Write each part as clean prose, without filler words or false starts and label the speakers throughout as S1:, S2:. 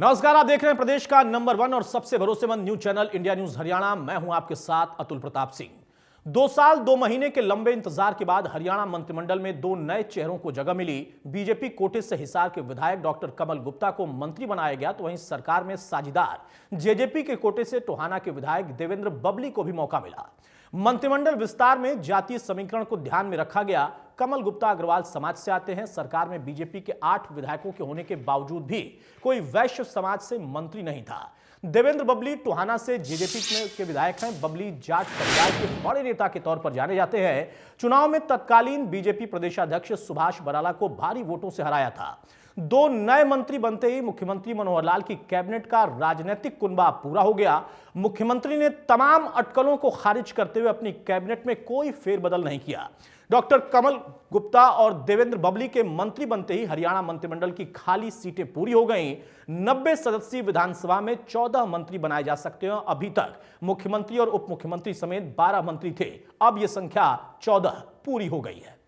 S1: नमस्कार, आप देख रहे हैं प्रदेश का नंबर 1 और सबसे भरोसेमंद news channel India news Haryana. मैं हूं आपके साथ अतुल प्रताप सिंह। 2 साल 2 महीने के लंबे इंतजार के बाद हरियाणा मंत्रिमंडल में 2 नए चेहरों को जगह मिली। बीजेपी कोटे से हिसार के विधायक डॉक्टर कमल गुप्ता को मंत्री बनाया गया, तो वहीं सरकार में साझीदार जेजेपी के कोटे से टोहाना के विधायक देवेंद्र बबली को भी मौका मिला। मंत्रिमंडल विस्तार में जातीय समीकरण को ध्यान में रखा गया। कमल गुप्ता अग्रवाल समाज से आते हैं। सरकार में बीजेपी के 8 विधायकों के होने के बावजूद भी कोई वैश्य समाज से मंत्री नहीं था। देवेंद्र बबली टोहाना से जेजेपी के विधायक हैं। बबली जाट परिवार के बड़े नेता के तौर पर जाने जाते हैं। चुनाव में तत्कालीन बीजेपी प्रदेशाध्यक्ष सुभाष बराला को भारी वोटों से हराया था। 2 नए मंत्री बनते ही मुख्यमंत्री मनोहर लाल की कैबिनेट का राजनीतिक कुनबा पूरा हो गया। मुख्यमंत्री ने तमाम अटकलों को खारिज करते हुए अपनी कैबिनेट में कोई फेरबदल नहीं किया। डॉक्टर कमल गुप्ता और देवेंद्र बबली के मंत्री बनते ही हरियाणा मंत्रिमंडल की खाली सीटें पूरी हो गईं। 90 सदस्यीय विधानसभा में 14 मंत्री बनाए जा सकते हैं। अभी तक मुख्यमंत्री और उप मुख्यमंत्री समेत 12 मंत्री थे, अब यह संख्या 14 पूरी हो गई है।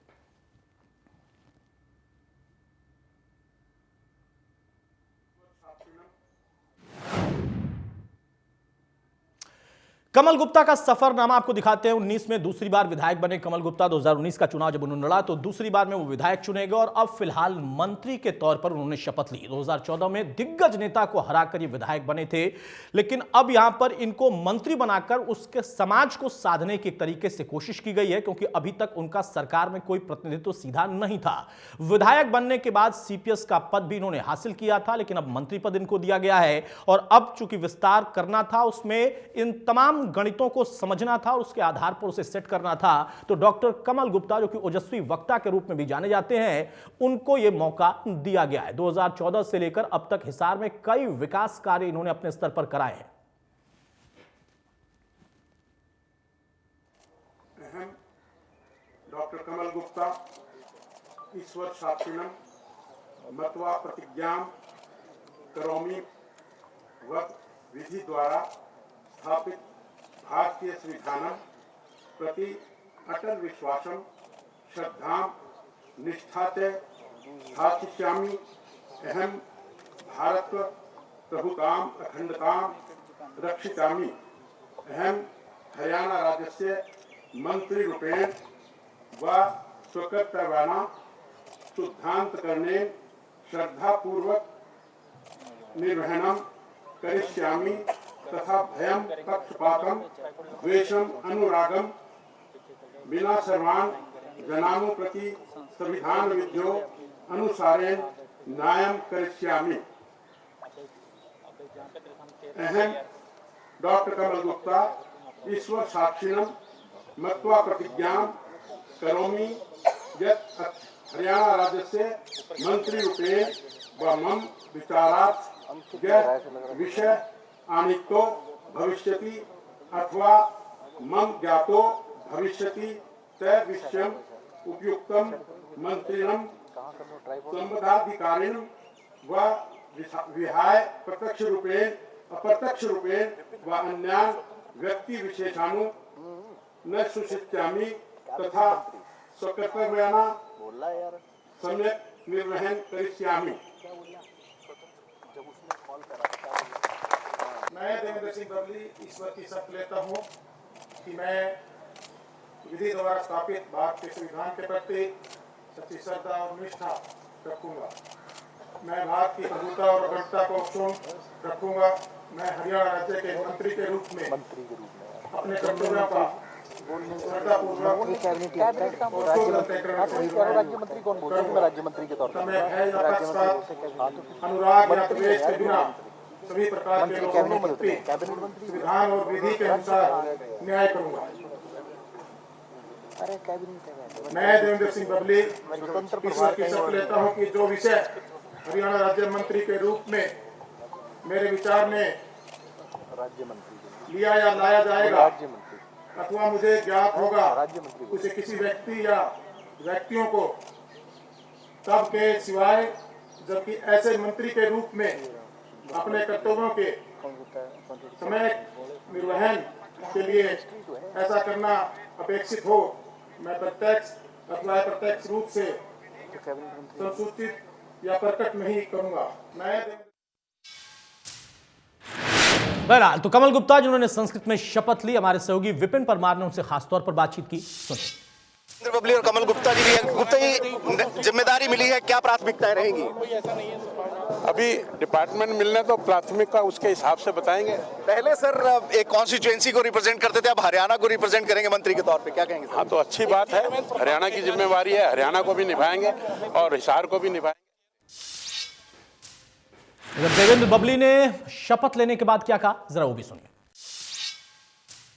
S1: कमल गुप्ता का सफरनामा आपको दिखाते हैं। 19 में दूसरी बार विधायक बने कमल गुप्ता। 2019 का चुनाव जब उन्होंने लड़ा तो दूसरी बार में वो विधायक चुने गए और अब फिलहाल मंत्री के तौर पर उन्होंने शपथ ली। 2014 में दिग्गज नेता को हराकर ये विधायक बने थे, लेकिन अब यहां पर इनको मंत्री बनाकर उसके समाज को साधने की तरीके से कोशिश की गई है, क्योंकि अभी तक उनका सरकार में कोई प्रतिनिधित्व सीधा नहीं था। विधायक बनने के बाद सीपीएस का पद भी इन्होंने हासिल किया था, लेकिन अब मंत्री पद इनको दिया गया है और अब चूंकि विस्तार करना था, उसमें इन तमाम गणितों को समझना था और उसके आधार पर उसे सेट करना था। तो डॉक्टर कमल गुप्ता, जो कि ओजस्वी वक्ता के रूप में भी जाने जाते हैं, उनको यह मौका दिया गया है। 2014 से लेकर अब तक हिसार में कई विकास कार्य इन्होंने अपने स्तर पर कराए हैं।
S2: डॉक्टर कमल गुप्ता ईश्वर साक्षिणम मत्वा प्रतिज्ञा करोमि वत् विधि द्वारा स्थापित भारतीय संविधानम प्रति अटल विश्वासम श्रद्धा निष्ठा च स्थापयिष्यामि। अहम भारत प्रभुताम अखंडताम रक्षिष्यामि। अहम हरियाणा राज्यस्य मंत्री रूपेण व स्वकर्तव्यानां शुद्धान्तकरणेन श्रद्धापूर्वक निर्वहणं करिष्यामि तथा भयं पक्षपातं द्वेषम् अनुरागं विना सर्वान् जनान् प्रति संविधान विध्यो अनुसारेण न्यायं करिष्यामि। अहम डॉक्टर कमल गुप्ता ईश्वर साक्षिणं मत्वा प्रतिज्ञां करोमि यत् हरियाणा राज्यस्य मंत्री रूपेण व मम विचारात् यत् विषय आनीतो भविष्यति अथवा मम ज्ञातो भविष्यति तत् विषयम् उपयुक्तं मंत्रिणं संबद्धाधिकारिणं व विहाय प्रत्यक्ष रूपेण अप्रत्यक्ष रूपेण व अन्यान् व्यक्ति विशेषान् न सूचयिष्यामि तथा स्वकर्तव्यानां सम्यक् निर्वहनं करिष्यामि। मैं देवेंद्र सिंह बबली ईश्वर की शपथ लेता हूँ कि मैं विधि द्वारा स्थापित भारतीय संविधान के प्रति सच्ची श्रद्धा और निष्ठा रखूंगा। मैं भारत की प्रभुता और अखंडता को अक्षुण्ण रखूंगा। मैं हरियाणा राज्य के मंत्री के रूप में अपने कर्तव्यों का श्रद्धापूर्वक
S3: राज्य मंत्री कौन बोलते हैं? राज्य मंत्री के तौर पर
S2: अनुराग या द्वेष के बिना सभी प्रकार के लोगों को संविधान और विधि के अनुसार न्याय करूंगा। मैं देवेंद्र सिंह बबली ईश्वर की शपथ लेता हूं कि जो विषय हरियाणा राज्य मंत्री के रूप में मेरे विचार में
S3: राज्य मंत्री
S2: लिया या लाया जाएगा अथवा मुझे ज्ञात होगा, उसे किसी व्यक्ति या व्यक्तियों को तब के सिवाय जबकि ऐसे मंत्री के रूप में अपने कर्तव्यों के समय निर्वहन के लिए ऐसा करना अपेक्षित हो, मैं प्रत्यक्ष अथवा अप्रत्यक्ष रूप से संसूचित या प्रकट नहीं करूंगा। मैं
S1: बहरहाल तो कमल गुप्ता जिन्होंने संस्कृत में शपथ ली, हमारे सहयोगी विपिन परमार ने उनसे खासतौर पर बातचीत की, सुनिए।
S4: देवेंद्र बबली और कमल गुप्ता जी भी हैं। गुप्ता जी, जिम्मेदारी मिली है, क्या प्राथमिकताएं रहेंगी?
S5: अभी डिपार्टमेंट मिलने तो प्राथमिकता उसके हिसाब से बताएंगे।
S4: पहले सर एक कॉन्स्टिट्यूएंसी को रिप्रेजेंट करते थे, अब हरियाणा को रिप्रेजेंट करेंगे मंत्री के तौर पे, क्या कहेंगे?
S5: हाँ, तो अच्छी बात है, हरियाणा की जिम्मेवारी है, हरियाणा को भी निभाएंगे और हिसार को भी निभाएंगे।
S1: देवेंद्र बबली ने शपथ लेने के बाद क्या कहा, जरा वो भी सुनिए।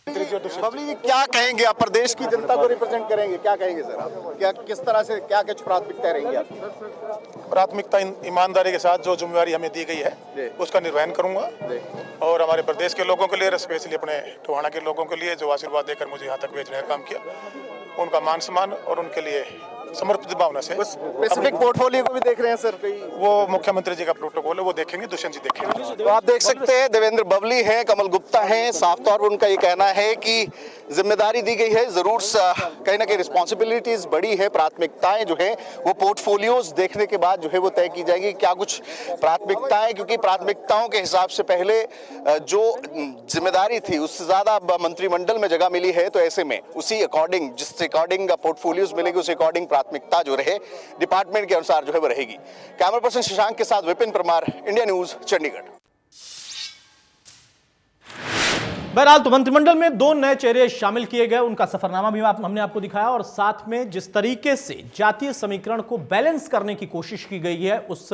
S4: बबली जी, क्या कहेंगे आप? प्रदेश की जनता को रिप्रेजेंट करेंगे, क्या कहेंगे सर आप? क्या किस तरह से क्या कुछ प्राथमिकताएं रहेंगी आपकी?
S2: प्राथमिकता ईमानदारी के साथ जो जिम्मेवारी हमें दी गई है उसका निर्वहन करूंगा और हमारे प्रदेश के लोगों के लिए, स्पेशली अपने टोहाना के लोगों के लिए जो आशीर्वाद देकर मुझे यहाँ तक भेजने का काम किया, उनका मान सम्मान और उनके लिए समर्पित भावना से।
S4: स्पेसिफिक पोर्टफोलियो को भी देख रहे हैं सर?
S2: वो मुख्यमंत्री जी का प्रोटोकॉल है, वो देखेंगे, दुष्यंत जी देखेंगे।
S4: तो आप देख सकते हैं देवेंद्र बबली हैं, कमल गुप्ता हैं, साफ तौर पर उनका ये कहना है कि जिम्मेदारी दी गई है, जरूर कहीं ना कहीं रिस्पॉन्सिबिलिटीज बड़ी है, प्राथमिकताएं जो है वो पोर्टफोलियोज देखने के बाद जो है वो तय की जाएगी, क्या कुछ प्राथमिकताएं, क्योंकि प्राथमिकताओं के हिसाब से पहले जो जिम्मेदारी थी उससे ज्यादा मंत्रिमंडल में जगह मिली है, तो ऐसे में उसी अकॉर्डिंग, जिस अकॉर्डिंग पोर्टफोलियोज मिलेगी उस अकॉर्डिंग प्राथमिकता जो रहे डिपार्टमेंट के अनुसार जो है वो रहेगी। कैमरा पर्सन शशांक के साथ विपिन परमार, इंडिया न्यूज, चंडीगढ़।
S1: बहरहाल तो मंत्रिमंडल में 2 नए चेहरे शामिल किए गए, उनका सफरनामा भी हमने आपको दिखाया और साथ में जिस तरीके से जातीय समीकरण को बैलेंस करने की कोशिश की गई है उस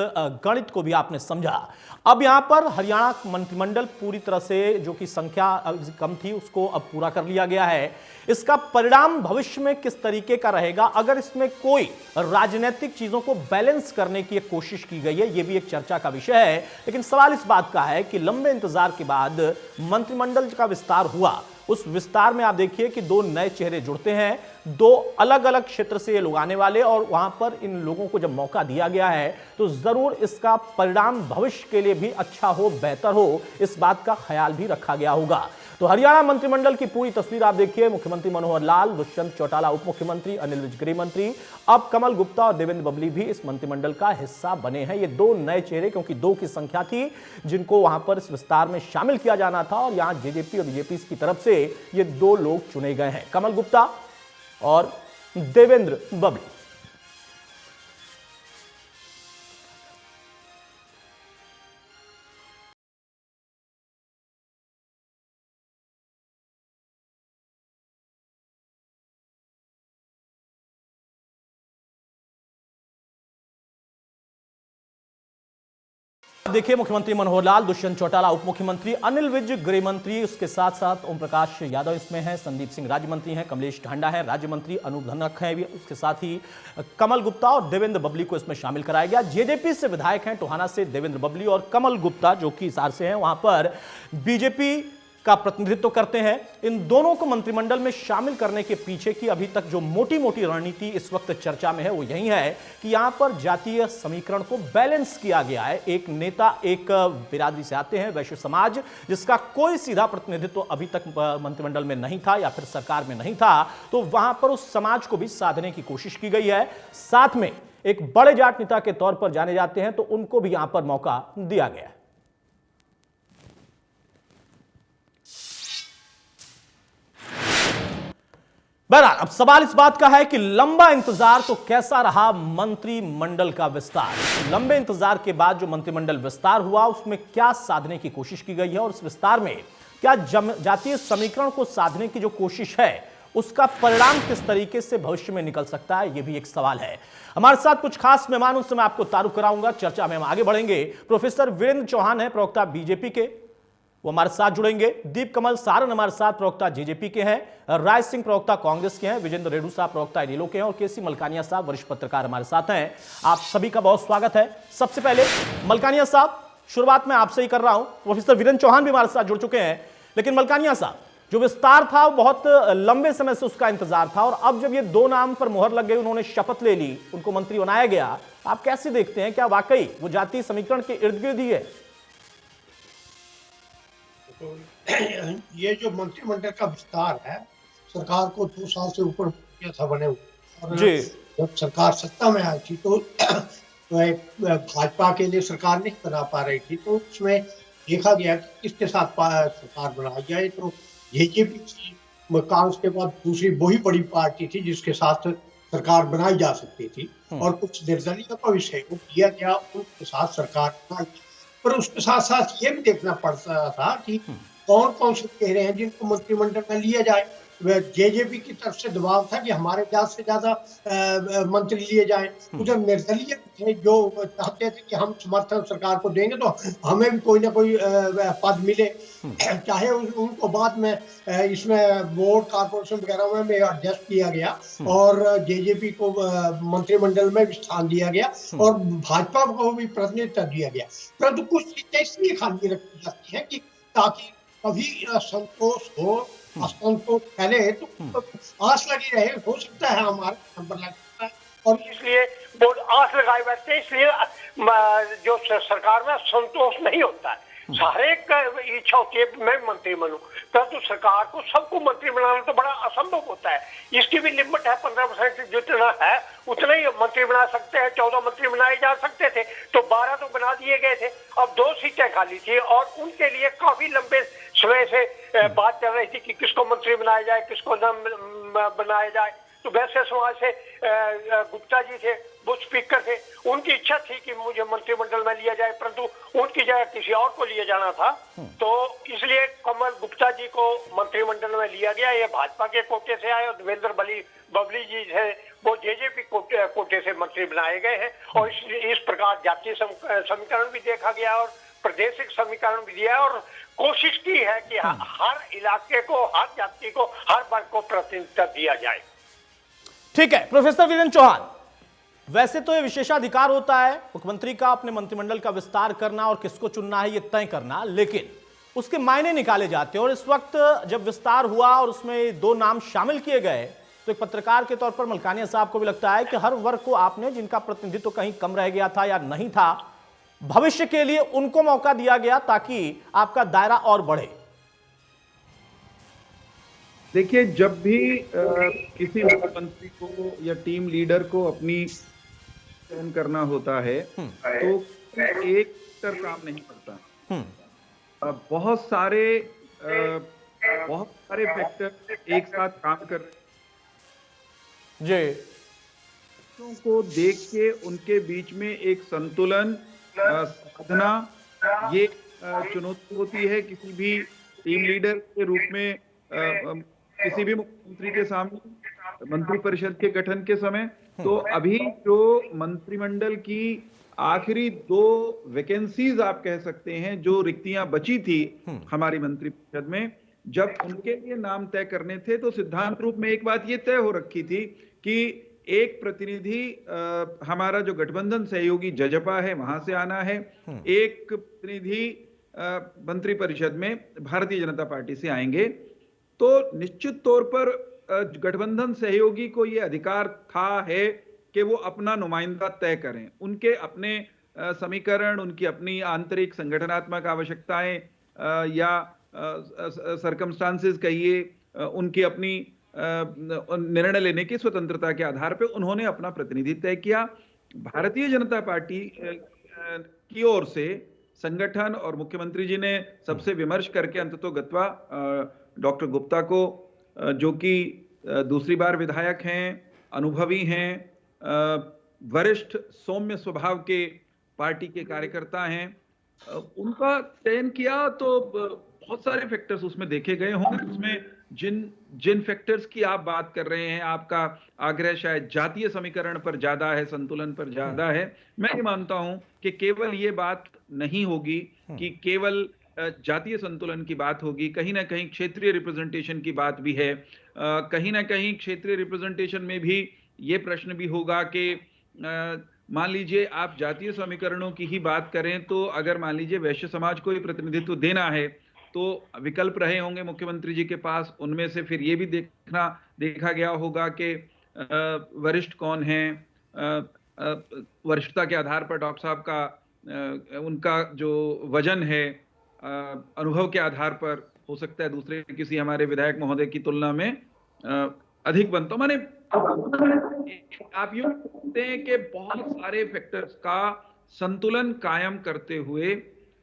S1: गणित को भी आपने समझा। अब यहां पर हरियाणा मंत्रिमंडल पूरी तरह से जो कि संख्या कम थी उसको अब पूरा कर लिया गया है। इसका परिणाम भविष्य में किस तरीके का रहेगा, अगर इसमें कोई राजनीतिक चीजों को बैलेंस करने की एक कोशिश की गई है, यह भी एक चर्चा का विषय है। लेकिन सवाल इस बात का है कि लंबे इंतजार के बाद मंत्रिमंडल का विस्तार हुआ, उस विस्तार में आप देखिए कि 2 नए चेहरे जुड़ते हैं, 2 अलग अलग क्षेत्र से ये लोग आने वाले, और वहां पर इन लोगों को जब मौका दिया गया है तो जरूर इसका परिणाम भविष्य के लिए भी अच्छा हो, बेहतर हो, इस बात का ख्याल भी रखा गया होगा। तो हरियाणा मंत्रिमंडल की पूरी तस्वीर आप देखिए। मुख्यमंत्री मनोहर लाल, दुष्यंत चौटाला उप मुख्यमंत्री, अनिल विज गृह मंत्री, अब कमल गुप्ता और देवेंद्र बबली भी इस मंत्रिमंडल का हिस्सा बने हैं। ये 2 नए चेहरे, क्योंकि 2 की संख्या थी जिनको वहां पर इस विस्तार में शामिल किया जाना था, और यहां जेजेपी और बीजेपी की तरफ से ये 2 लोग चुने गए हैं, कमल गुप्ता और देवेंद्र बबली। देखिए, मुख्यमंत्री मनोहर लाल, दुष्यंत चौटाला उप मुख्यमंत्री, अनिल विज गृह मंत्री, उसके साथ साथ ओम प्रकाश यादव इसमें हैं, संदीप सिंह राज्य मंत्री हैं, कमलेश ढांडा है राज्य मंत्री, अनूप धनख हैं, उसके साथ ही कमल गुप्ता और देवेंद्र बबली को इसमें शामिल कराया गया। जेजेपी से विधायक हैं टोहाना से देवेंद्र बबली, और कमल गुप्ता जो कि हिसार से हैं, वहां पर बीजेपी का प्रतिनिधित्व करते हैं। इन दोनों को मंत्रिमंडल में शामिल करने के पीछे की अभी तक जो मोटी मोटी रणनीति इस वक्त चर्चा में है वो यही है कि यहां पर जातीय समीकरण को बैलेंस किया गया है। एक नेता एक बिरादरी से आते हैं, वैश्य समाज, जिसका कोई सीधा प्रतिनिधित्व अभी तक मंत्रिमंडल में नहीं था या फिर सरकार में नहीं था, तो वहां पर उस समाज को भी साधने की कोशिश की गई है। साथ में एक बड़े जाट नेता के तौर पर जाने जाते हैं, तो उनको भी यहां पर मौका दिया गया है। बहरहाल अब सवाल इस बात का है कि लंबा इंतजार तो कैसा रहा मंत्रिमंडल का विस्तार। लंबे इंतजार के बाद जो मंत्रिमंडल विस्तार हुआ उसमें क्या साधने की कोशिश की गई है, और उस विस्तार में क्या जातीय समीकरण को साधने की जो कोशिश है उसका परिणाम किस तरीके से भविष्य में निकल सकता है, यह भी एक सवाल है। हमारे साथ कुछ खास मेहमान, उनसे मैं आपको तारुफ कराऊंगा। चर्चा में हम आगे बढ़ेंगे। प्रोफेसर वीरेंद्र चौहान है, प्रवक्ता बीजेपी के, वो हमारे साथ जुड़ेंगे। दीप कमल सारन हमारे साथ प्रवक्ता जेजेपी के हैं, राय सिंह प्रवक्ता कांग्रेस के हैं, विजेंद्र रेड्डू साहब प्रवक्ता इनेलो के हैं, और केसी मलकानिया साहब वरिष्ठ पत्रकार हमारे साथ हैं। आप सभी का बहुत स्वागत है। सबसे पहले मलकानिया साहब, शुरुआत में आपसे ही कर रहा हूं। प्रोफेसर वीरेंद्र चौहान भी हमारे साथ जुड़ चुके हैं, लेकिन मलकानिया साहब, जो विस्तार था वो बहुत लंबे समय से उसका इंतजार था, और अब जब ये 2 नाम पर मुहर लग गई, उन्होंने शपथ ले ली, उनको मंत्री बनाया गया, आप कैसे देखते हैं? क्या वाकई वो जातीय समीकरण के इर्द गिर्द ही है?
S6: ये जो मंत्रिमंडल का विस्तार है, सरकार को 2 साल से ऊपर किया था बने हुए, और जब सरकार सत्ता में आई थी तो भाजपा के लिए सरकार नहीं बना पा रही थी, तो उसमें देखा गया कि किसके साथ सरकार बनाई जाए, तो जेजेपी की कांग्रेस के बाद दूसरी वही बड़ी पार्टी थी जिसके साथ सरकार बनाई जा सकती थी, और कुछ निर्दलीय को भी सहयोग दिया गया, उनके साथ सरकार बनाई। पर उसके साथ साथ ये भी देखना पड़ता था कि कौन कौन से चेहरे हैं जिनको मंत्रिमंडल में लिया जाए। जेजेपी की तरफ से दबाव था कि हमारे ज्यादा से ज्यादा मंत्री लिए जाएं। उधर निर्दलीय थे जो चाहते थे कि हम समर्थन सरकार को देंगे तो हमें भी कोई ना कोई पद मिले, चाहे उनको बाद में इसमें बोर्ड कॉर्पोरेशन वगैरह में एडजस्ट किया गया और जेजेपी को मंत्रिमंडल में भी स्थान दिया गया और भाजपा को भी प्रतिनिधित्व दिया गया। परंतु कुछ चीजें इसलिए खाली रखी जाती है कि ताकि कभी असंतोष हो, असंतोष फैले तो आस लगी रहे, हो सकता है हमारा नंबर लग सकता है, और इसलिए वो आस लगाए बैठते हैं। इसलिए जो सरकार में संतोष नहीं होता है, सारे इच्छा होती है मैं मंत्री बनूं, परंतु सरकार को सबको मंत्री बनाना तो बड़ा असंभव होता है। इसकी भी लिमिट है, 15% जितना है उतना ही मंत्री बना सकते हैं। 14 मंत्री बनाए जा सकते थे तो 12 तो बना दिए गए थे। अब 2 सीटें खाली थी और उनके लिए काफी लंबे समय से बात चल रही थी कि किसको मंत्री बनाया जाए, किसको न बनाया जाए। तो वैसे समाज से गुप्ता जी थे, वो स्पीकर थे, उनकी इच्छा थी कि मुझे मंत्रिमंडल में लिया जाए, परंतु उनकी जगह किसी और को लिया जाना था, तो इसलिए कमल गुप्ता जी को मंत्रिमंडल में लिया गया। ये भाजपा के कोटे से आए और देवेंद्र बबली जी थे, वो जेजेपी कोटे से मंत्री बनाए गए हैं। और इस प्रकार जातीय समीकरण भी देखा गया और प्रादेशिक समीकरण भी दिया और कोशिश की है कि हर इलाके को, हर जाति को, हर वर्ग को प्रतिनिधित्व दिया जाए।
S1: ठीक है प्रोफेसर वीरेंद्र चौहान, वैसे तो ये विशेषाधिकार होता है मुख्यमंत्री का अपने मंत्रिमंडल का विस्तार करना और किसको चुनना है ये तय करना, लेकिन उसके मायने निकाले जाते हैं। और इस वक्त जब विस्तार हुआ और उसमें 2 नाम शामिल किए गए तो एक पत्रकार के तौर पर मलकानिया साहब को भी लगता है कि हर वर्ग को आपने, जिनका प्रतिनिधित्व कहीं कम रह गया था या नहीं था, भविष्य के लिए उनको मौका दिया गया ताकि आपका दायरा और बढ़े।
S7: देखिए, जब भी किसी मुख्यमंत्री को या टीम लीडर को अपनी चयन करना होता है तो एक तर काम नहीं करता। बहुत सारे फैक्टर एक साथ काम कर रहे को देख के उनके बीच में एक संतुलन साधना, ये चुनौती होती है किसी भी टीम लीडर के रूप में, किसी भी मुख्यमंत्री के सामने मंत्री परिषद के गठन के समय। तो अभी जो मंत्रिमंडल की आखिरी 2 वैकेंसीज आप कह सकते हैं, जो रिक्तियां बची थी हमारी मंत्री परिषद में, जब उनके लिए नाम तय करने थे तो सिद्धांत रूप में एक बात ये तय हो रखी थी कि एक प्रतिनिधि हमारा जो गठबंधन सहयोगी जजपा है वहां से आना है, एक प्रतिनिधि मंत्री परिषद में भारतीय जनता पार्टी से आएंगे। तो निश्चित तौर पर गठबंधन सहयोगी को यह अधिकार है कि वो अपना नुमाइंदा तय करें। उनके अपने समीकरण, उनकी अपनी आंतरिक संगठनात्मक आवश्यकताएं या सर्कमस्टांसेस कहिए, उनकी अपनी निर्णय लेने की स्वतंत्रता के आधार पर उन्होंने अपना प्रतिनिधि तय किया। भारतीय जनता पार्टी की ओर से संगठन और मुख्यमंत्री जी ने सबसे विमर्श करके अंततोगत्वा डॉक्टर गुप्ता को, जो कि दूसरी बार विधायक हैं, अनुभवी हैं, वरिष्ठ सौम्य स्वभाव के पार्टी के कार्यकर्ता हैं, उनका चयन किया। तो बहुत सारे फैक्टर्स उसमें देखे गए होंगे। उसमें जिन फैक्टर्स की आप बात कर रहे हैं, आपका आग्रह शायद जातीय समीकरण पर ज्यादा है, संतुलन पर ज्यादा है। मैं ये मानता हूं कि केवल ये बात नहीं होगी कि केवल जातीय संतुलन की बात होगी, कहीं ना कहीं क्षेत्रीय रिप्रेजेंटेशन की बात भी है। कहीं ना कहीं क्षेत्रीय रिप्रेजेंटेशन में भी ये प्रश्न भी होगा कि मान लीजिए आप जातीय समीकरणों की ही बात करें तो अगर मान लीजिए वैश्य समाज को ही प्रतिनिधित्व देना है तो विकल्प रहे होंगे मुख्यमंत्री जी के पास। उनमें से फिर ये भी देखा गया होगा कि वरिष्ठ कौन है, वरिष्ठता के आधार पर डॉक्टर साहब का उनका जो वजन है अनुभव के आधार पर हो सकता है दूसरे किसी हमारे विधायक महोदय की तुलना में अधिक बनता। माने आप यूं कहते हैं कि बहुत सारे फैक्टर्स का संतुलन कायम करते हुए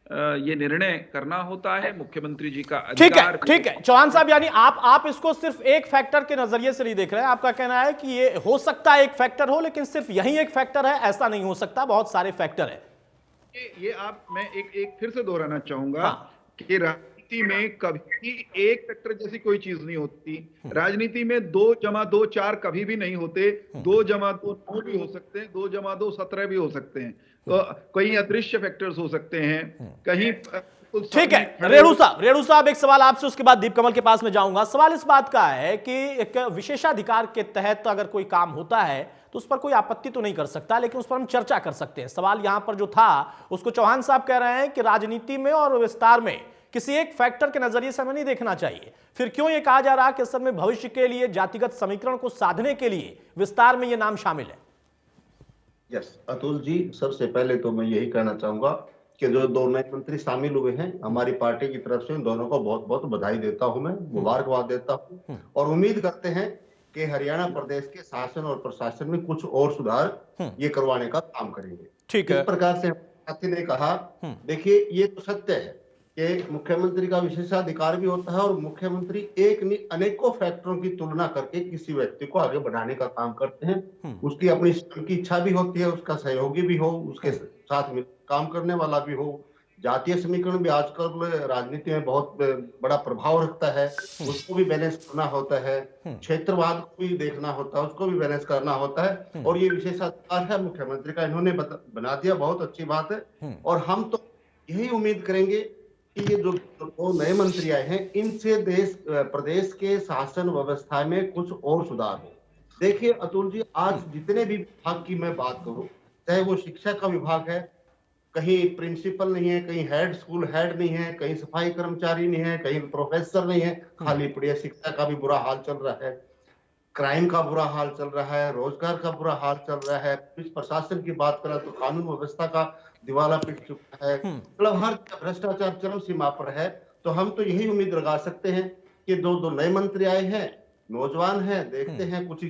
S7: ये निर्णय करना होता है, मुख्यमंत्री जी का
S1: ठीक है,
S7: अधिकार।
S1: ठीक है चौहान साहब, यानी आप इसको सिर्फ एक फैक्टर के नजरिए से नहीं देख रहे हैं। आपका कहना है कि ये हो सकता है एक फैक्टर हो, लेकिन सिर्फ यही एक फैक्टर है, ऐसा नहीं हो सकता, बहुत सारे फैक्टर है।
S7: ये मैं एक फिर से दोहराना चाहूंगा कि राजनीति में कभी एक फैक्टर जैसी कोई चीज नहीं होती। राजनीति में 2 + 2 4 कभी भी नहीं होते। 2 + 2 9 भी हो सकते हैं, 2 + 2 17 भी हो सकते हैं। तो कहीं अदृश्य फैक्टर्स हो सकते हैं, कहीं
S1: ठीक है। रेणु साहब एक सवाल आपसे, उसके बाद दीपकमल के पास में जाऊंगा। सवाल इस बात का है कि एक विशेषाधिकार के तहत अगर कोई काम होता है तो उस पर कोई आपत्ति तो नहीं कर सकता, लेकिन उस पर हम चर्चा कर सकते हैं। सवाल यहां पर जो था उसको चौहान साहब कह रहे हैं कि राजनीति में और विस्तार में किसी एक फैक्टर के नजरिए से हमें नहीं देखना चाहिए। फिर क्यों ये कहा जा रहा है कि असल में भविष्य के लिए जातिगत समीकरण को साधने के लिए विस्तार में ये नाम शामिल है?
S8: यस अतुल जी, सबसे पहले तो मैं यही कहना चाहूंगा कि जो 2 नए मंत्री शामिल हुए हैं, हमारी पार्टी की तरफ से उन दोनों को बहुत बहुत बधाई देता हूं, मैं मुबारकबाद देता हूं और उम्मीद करते हैं कि हरियाणा प्रदेश के शासन और प्रशासन में कुछ और सुधार ये करवाने का काम करेंगे।
S1: ठीक है।
S8: इस प्रकार से साथी ने कहा, देखिए ये तो सत्य है कि मुख्यमंत्री का विशेषाधिकार भी होता है और मुख्यमंत्री एक नहीं अनेकों फैक्टरों की तुलना करके किसी व्यक्ति को आगे बढ़ाने का काम करते हैं। उसकी अपनी की इच्छा भी होती है, उसका सहयोगी भी हो, उसके साथ में काम करने वाला भी हो। जातीय समीकरण भी आजकल राजनीति में बहुत बड़ा प्रभाव रखता है, उसको भी बैलेंस करना होता है। क्षेत्रवाद को भी देखना होता है, उसको भी बैलेंस करना होता है। और ये विशेषाधिकार है मुख्यमंत्री का, इन्होंने बना दिया, बहुत अच्छी बात है। और हम तो यही उम्मीद करेंगे कि ये जो 2 नए मंत्री आए हैं, इनसे प्रदेश के शासन व्यवस्था में कुछ और सुधार हो। देखिए अतुल जी, आज जितने भी विभाग की मैं बात करूं, चाहे वो शिक्षा का विभाग है, कहीं प्रिंसिपल नहीं है, कहीं हेड स्कूल हेड नहीं है, कहीं सफाई कर्मचारी नहीं है, कहीं प्रोफेसर नहीं है, खाली पड़ी है। शिक्षा का भी बुरा हाल चल रहा है, क्राइम का बुरा हाल चल रहा है, रोजगार का बुरा हाल चल रहा है। पुलिस प्रशासन की बात करें तो कानून व्यवस्था का दिवाला पिट चुका है, मतलब हर भ्रष्टाचार चरम सीमा पर है। तो हम तो यही उम्मीद लगा सकते हैं कि 2 नए मंत्री आए हैं, नौजवान हैं, देखते हैं कुछ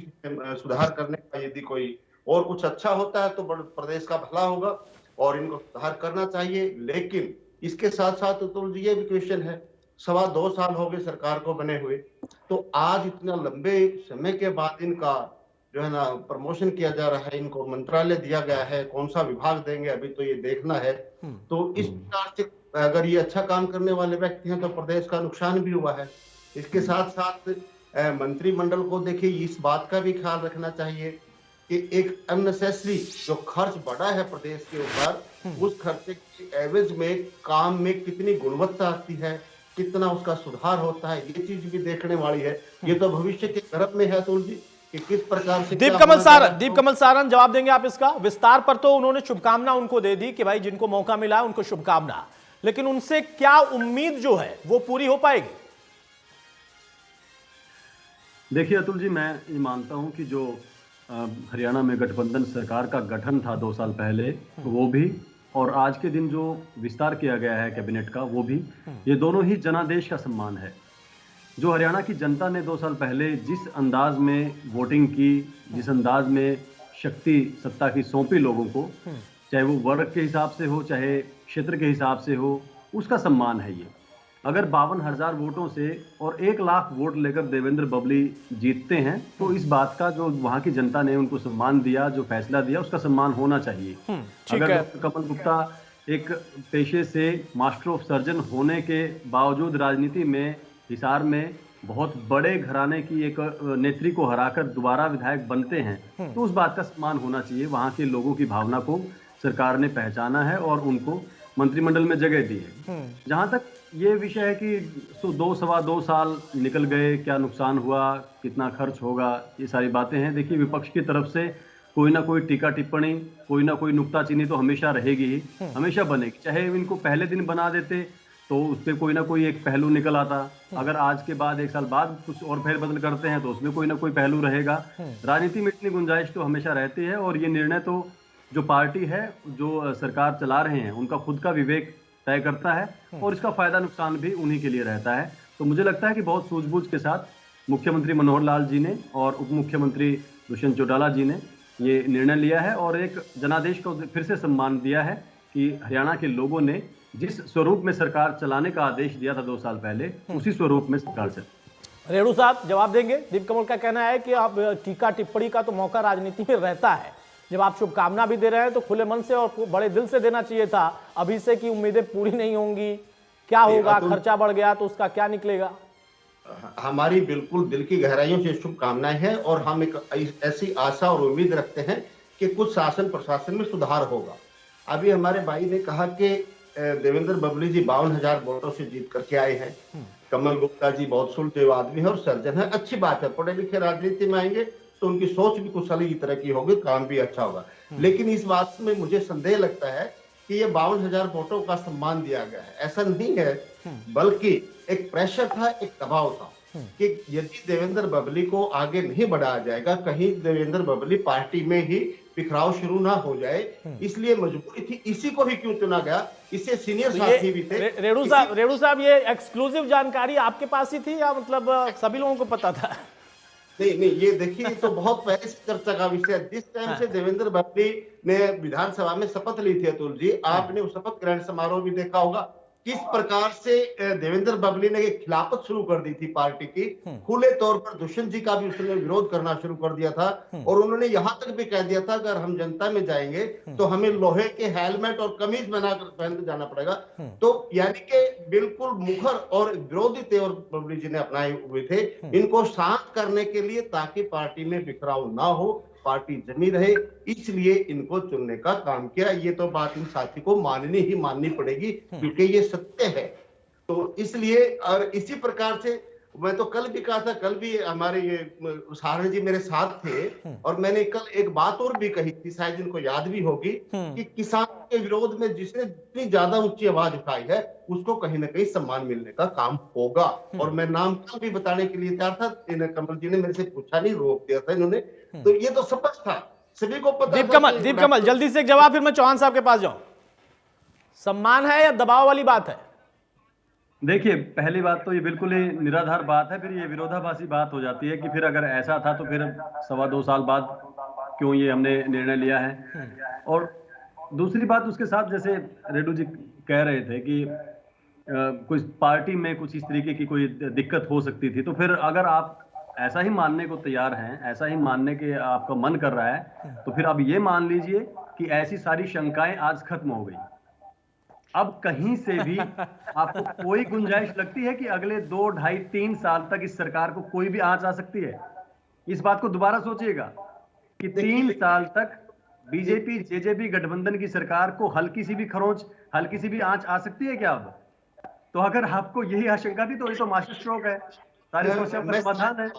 S8: सुधार करने का, यदि कोई और कुछ अच्छा होता है तो प्रदेश का भला होगा और इनको सुधार करना चाहिए। लेकिन इसके साथ साथ तो ये भी क्वेश्चन है, 2.25 साल हो गए सरकार को बने हुए, तो आज इतना लंबे समय के बाद इनका जो है ना प्रमोशन किया जा रहा है, इनको मंत्रालय दिया गया है, कौन सा विभाग देंगे अभी तो ये देखना है। तो इस प्रकार से अगर ये अच्छा काम करने वाले व्यक्ति हैं तो प्रदेश का नुकसान भी हुआ है। इसके साथ साथ मंत्रिमंडल को देखिए इस बात का भी ख्याल रखना चाहिए कि एक अननेसेसरी जो खर्च बढ़ा है प्रदेश के ऊपर, उस खर्चे के एवज में काम में कितनी गुणवत्ता आती है, कितना उसका सुधार होता है, ये चीज भी देखने वाली है। ये तो भविष्य के गर्भ में है अतुल जी कि किस प्रकार से।
S1: दीपकमल सारन जवाब देंगे आप इसका? विस्तार पर तो उन्होंने शुभकामना उनको दे दी कि भाई जिनको मौका मिला उनको शुभकामना, लेकिन उनसे क्या उम्मीद जो है वो पूरी हो पाएगी?
S9: देखिए अतुल जी, मैं ये मानता हूं कि जो हरियाणा में गठबंधन सरकार का गठन था 2 साल पहले, वो भी और आज के दिन जो विस्तार किया गया है कैबिनेट का, वो भी, ये दोनों ही जनादेश का सम्मान है। जो हरियाणा की जनता ने 2 साल पहले जिस अंदाज में वोटिंग की, जिस अंदाज में शक्ति सत्ता की सौंपी लोगों को, चाहे वो वर्ग के हिसाब से हो, चाहे क्षेत्र के हिसाब से हो, उसका सम्मान है ये। अगर 52,000 वोटों से और 1 लाख वोट लेकर देवेंद्र बबली जीतते हैं तो इस बात का जो वहां की जनता ने उनको सम्मान दिया, जो फैसला दिया, उसका सम्मान होना चाहिए। अगर कमल गुप्ता एक पेशे से मास्टर ऑफ सर्जन होने के बावजूद राजनीति में, हिसार में बहुत बड़े घराने की एक नेत्री को हराकर दोबारा विधायक बनते हैं, तो उस बात का सम्मान होना चाहिए। वहां के लोगों की भावना को सरकार ने पहचाना है और उनको मंत्रिमंडल में जगह दी है। जहां तक ये विषय है कि 2-2.25 साल निकल गए, क्या नुकसान हुआ, कितना खर्च होगा, ये सारी बातें हैं। देखिए विपक्ष की तरफ से कोई ना कोई टीका टिप्पणी, कोई ना कोई नुक्ताचीनी तो हमेशा रहेगी ही, हमेशा बनेगी। चाहे इनको पहले दिन बना देते तो उस पर कोई ना कोई एक पहलू निकल आता, अगर आज के बाद 1 साल बाद कुछ और फेरबदल करते हैं तो उसमें कोई ना कोई पहलू रहेगा। राजनीति में इतनी गुंजाइश तो हमेशा रहती है और ये निर्णय तो जो पार्टी है, जो सरकार चला रहे हैं, उनका खुद का विवेक तय करता है और इसका फायदा नुकसान भी उन्हीं के लिए रहता है। तो मुझे लगता है कि बहुत सूझबूझ के साथ मुख्यमंत्री मनोहर लाल जी ने और उप मुख्यमंत्री दुष्यंत चौटाला जी ने ये निर्णय लिया है और एक जनादेश को फिर से सम्मान दिया है कि हरियाणा के लोगों ने जिस स्वरूप में सरकार चलाने का आदेश दिया था 2 साल पहले, उसी स्वरूप में सरकार चले।
S1: रेणु साहब जवाब देंगे। दीप कमल का कहना है कि अब टीका टिप्पणी का तो मौका राजनीति में रहता है, जब आप शुभकामना भी दे रहे हैं तो खुले मन से और बड़े दिल से देना चाहिए था। अभी से की उम्मीदें पूरी नहीं होंगी, क्या होगा, खर्चा बढ़ गया तो उसका क्या निकलेगा?
S8: हमारी बिल्कुल दिल की गहराइयों से शुभकामनाएं हैं और हम एक ऐसी आशा और उम्मीद रखते हैं कि कुछ शासन प्रशासन में सुधार होगा। अभी हमारे भाई ने कहा कि देवेंद्र बबली जी 52,000 वोटों से जीत करके आए हैं। कमल गुप्ता जी बहुत सुलझे आदमी है और सर्जन है, अच्छी बात है। पढ़े लिखे राजनीति में आएंगे तो उनकी सोच भी कुशल की तरह की होगी, काम भी अच्छा होगा। लेकिन इस बात में मुझे संदेह लगता है कि ये 52,000 वोटों का सम्मान दिया गया है, ऐसा नहीं है, बल्कि एक प्रेशर था, एक दबाव था कि यदि देवेंद्र बबली को आगे नहीं बढ़ाया जाएगा, कहीं देवेंद्र बबली पार्टी में ही बिखराव शुरू ना हो जाए, इसलिए मजबूरी थी। इसी को ही क्यों चुना गया? इससे सीनियर साथी भी थे।
S1: रेणु साहब ये एक्सक्लूसिव जानकारी आपके पास ही थी या मतलब सभी लोगों को पता था?
S8: नहीं, ये देखिए तो बहुत पहले से चर्चा का विषय है। जिस टाइम से देवेंद्र बबली ने विधानसभा में शपथ ली थी, अतुल जी आपने वो शपथ ग्रहण समारोह भी देखा होगा, किस प्रकार से देवेंद्र बबली ने खिलाफत शुरू कर दी थी पार्टी की। खुले तौर पर दुष्यंत जी का भी उसने विरोध करना शुरू कर दिया था और उन्होंने यहां तक भी कह दिया था अगर हम जनता में जाएंगे तो हमें लोहे के हेलमेट और कमीज बनाकर पहन कर जाना पड़ेगा। तो यानी कि बिल्कुल मुखर और विरोधी तेवर बबली जी ने अपनाए हुए थे इनको शांत करने के लिए, ताकि पार्टी में बिखराव ना हो, पार्टी जमी रहे, इसलिए इनको चुनने का काम किया। ये तो बात इन साथी को माननी पड़ेगी क्योंकि ये सत्य है। तो इसलिए और इसी प्रकार से मैं तो कल भी कहा था, कल भी हमारे ये सहारण जी मेरे साथ थे और मैंने कल एक बात और भी कही थी, शायद इनको याद भी होगी, कि किसानों के विरोध में जिसने जितनी ज्यादा ऊंची आवाज उठाई है उसको कहीं ना कहीं सम्मान मिलने का काम होगा। और मैं नाम कल भी बताने के लिए तैयार था, कमल जी ने मेरे से पूछा नहीं, रोक दिया था इन्होंने, तो ये तो स्पष्ट था, सभी को पता।
S1: दीप कमल जल्दी से एक जवाब, फिर मैं चौहान साहब के पास जाऊं। सम्मान है या दबाव वाली बात है?
S9: देखिए, पहली बात तो ये बिल्कुल ही निराधार बात है, फिर ये विरोधाभासी बात हो जाती है कि फिर अगर ऐसा था तो फिर 2.25 साल बाद क्यों ये हमने निर्णय लिया है। और दूसरी बात उसके साथ, जैसे रेड्डू जी कह रहे थे कि कुछ पार्टी में कुछ इस तरीके की कोई दिक्कत हो सकती थी, तो फिर अगर आप ऐसा ही मानने को तैयार हैं, ऐसा ही मानने के आपका मन कर रहा है, तो फिर अब ये मान लीजिए कि ऐसी सारी शंकाएं आज खत्म हो गई। अब कहीं से भी आपको कोई गुंजाइश लगती है कि अगले 2, 2.5, 3 साल तक इस सरकार को कोई भी आंच आ सकती है? इस बात को दोबारा सोचिएगा कि 3 साल तक बीजेपी जेजेपी गठबंधन की सरकार को हल्की सी भी खरोंच, हल्की सी भी आंच आ सकती है क्या अब? तो अगर आपको यही आशंका थी तो ये तो मास्टर स्ट्रोक है, सारी समस्या का समाधान है।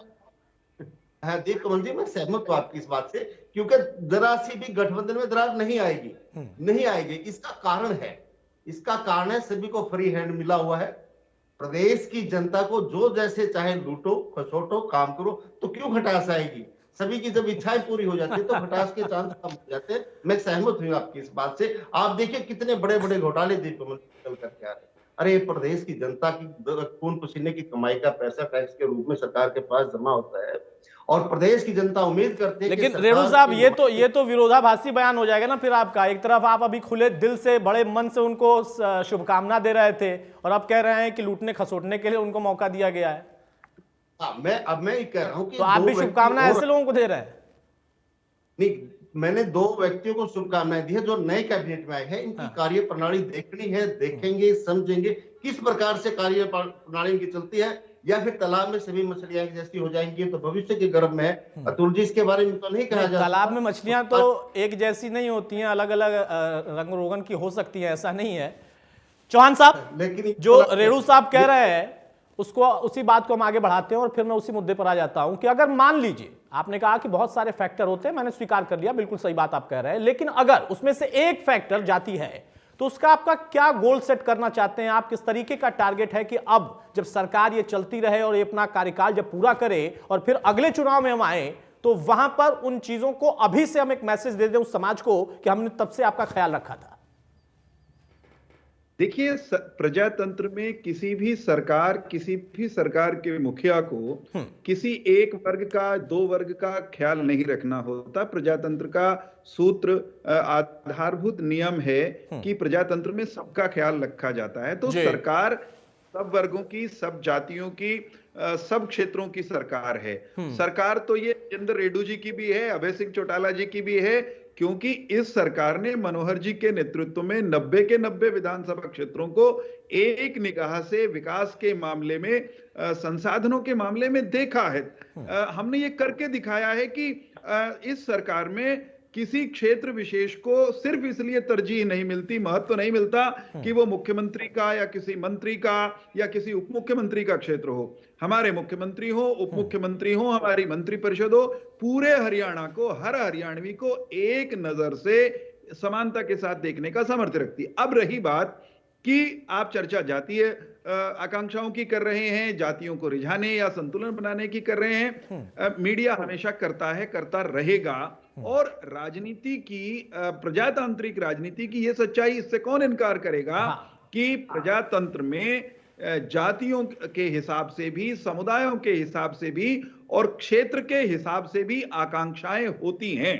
S8: हाँ दीप कमल जी, मैं सहमत हूं आपकी इस बात से, क्योंकि जरा सी भी गठबंधन में दरार नहीं आएगी। इसका कारण है सभी को फ्री हैंड मिला हुआ है। प्रदेश की जनता को जो जैसे चाहे लूटो खसोटो काम करो, तो क्यों खटास आएगी? सभी की जब इच्छाएं पूरी हो जाती है तो खटास के चांस कम हो जाते हैं। मैं सहमत हूं आपकी इस बात से। आप देखिए कितने बड़े बड़े घोटाले दीप कमल निकल करके आ रहे हैं। अरे प्रदेश की जनता की खून पसीने की कमाई का पैसा टैक्स के रूप में सरकार के पास जमा होता है और प्रदेश की जनता उम्मीद करती है।
S1: लेकिन रेणु साहब ये तो विरोधाभासी बयान हो जाएगा ना फिर आपका। एक तरफ आप अभी खुले दिल से बड़े मन से उनको शुभकामना दे रहे थे और अब कह रहे हैं कि लूटने खसोटने के लिए उनको मौका दिया गया है।
S8: मैं ये कह रहा हूं कि
S1: तो आप भी शुभकामनाएं ऐसे लोगों को दे रहे हैं?
S8: नहीं, मैंने 2 व्यक्तियों को शुभकामनाएं दी है जो नए कैबिनेट में आए हैं। इनकी कार्य प्रणाली देखनी है, देखेंगे, समझेंगे किस प्रकार से कार्य प्रणाली इनकी चलती है, या फिर तालाब में सभी मछलियां जैसी हो जाएंगी तो भविष्य के गर्भ में है। अतुल जी इसके बारे में तो नहीं कहा जाता।
S1: तालाब में मछलियां तो एक जैसी नहीं होती हैं, अलग अलग रंग रोगन की हो सकती हैं, ऐसा नहीं है। चौहान साहब, लेकिन जो रेणु साहब कह रहे हैं उसको, उसी बात को हम आगे बढ़ाते हैं और फिर मैं उसी मुद्दे पर आ जाता हूं कि अगर मान लीजिए, आपने कहा कि बहुत सारे फैक्टर होते हैं, मैंने स्वीकार कर लिया, बिल्कुल सही बात आप कह रहे हैं, लेकिन अगर उसमें से एक फैक्टर जाती है तो उसका आपका क्या गोल सेट करना चाहते हैं आप? किस तरीके का टारगेट है कि अब जब सरकार ये चलती रहे और ये अपना कार्यकाल जब पूरा करे और फिर अगले चुनाव में हम आए तो वहां पर उन चीजों को अभी से हम एक मैसेज दे दें उस समाज को कि हमने तब से आपका ख्याल रखा था?
S7: देखिए, प्रजातंत्र में किसी भी सरकार के मुखिया को किसी एक वर्ग का, दो वर्ग का ख्याल नहीं रखना होता। प्रजातंत्र का सूत्र, आधारभूत नियम है कि प्रजातंत्र में सबका ख्याल रखा जाता है। तो सरकार सब वर्गों की, सब जातियों की, सब क्षेत्रों की सरकार है। सरकार तो ये जितेंद्र रेड्डी जी की भी है, अभय सिंह चौटाला जी की भी है, क्योंकि इस सरकार ने मनोहर जी के नेतृत्व में 90 के 90 विधानसभा क्षेत्रों को एक निगाह से विकास के मामले में, संसाधनों के मामले में देखा है। हमने ये करके दिखाया है कि इस सरकार में किसी क्षेत्र विशेष को सिर्फ इसलिए तरजीह नहीं मिलती, महत्व नहीं मिलता कि वो मुख्यमंत्री का या किसी मंत्री का या किसी उप मुख्यमंत्री का क्षेत्र हो। हमारे मुख्यमंत्री हो, उप मुख्यमंत्री हो, हमारी मंत्रिपरिषद हो, पूरे हरियाणा को, हर हरियाणवी को एक नजर से समानता के साथ देखने का सामर्थ्य रखती है। अब रही बात कि आप चर्चा जातीय आकांक्षाओं की कर रहे हैं, जातियों को रिझाने या संतुलन बनाने की कर रहे हैं। मीडिया हमेशा करता है, करता रहेगा। और राजनीति की, प्रजातांत्रिक राजनीति की ये सच्चाई, इससे कौन इनकार करेगा कि प्रजातंत्र में जातियों के हिसाब से भी, समुदायों के हिसाब से भी और क्षेत्र के हिसाब से भी आकांक्षाएं होती हैं।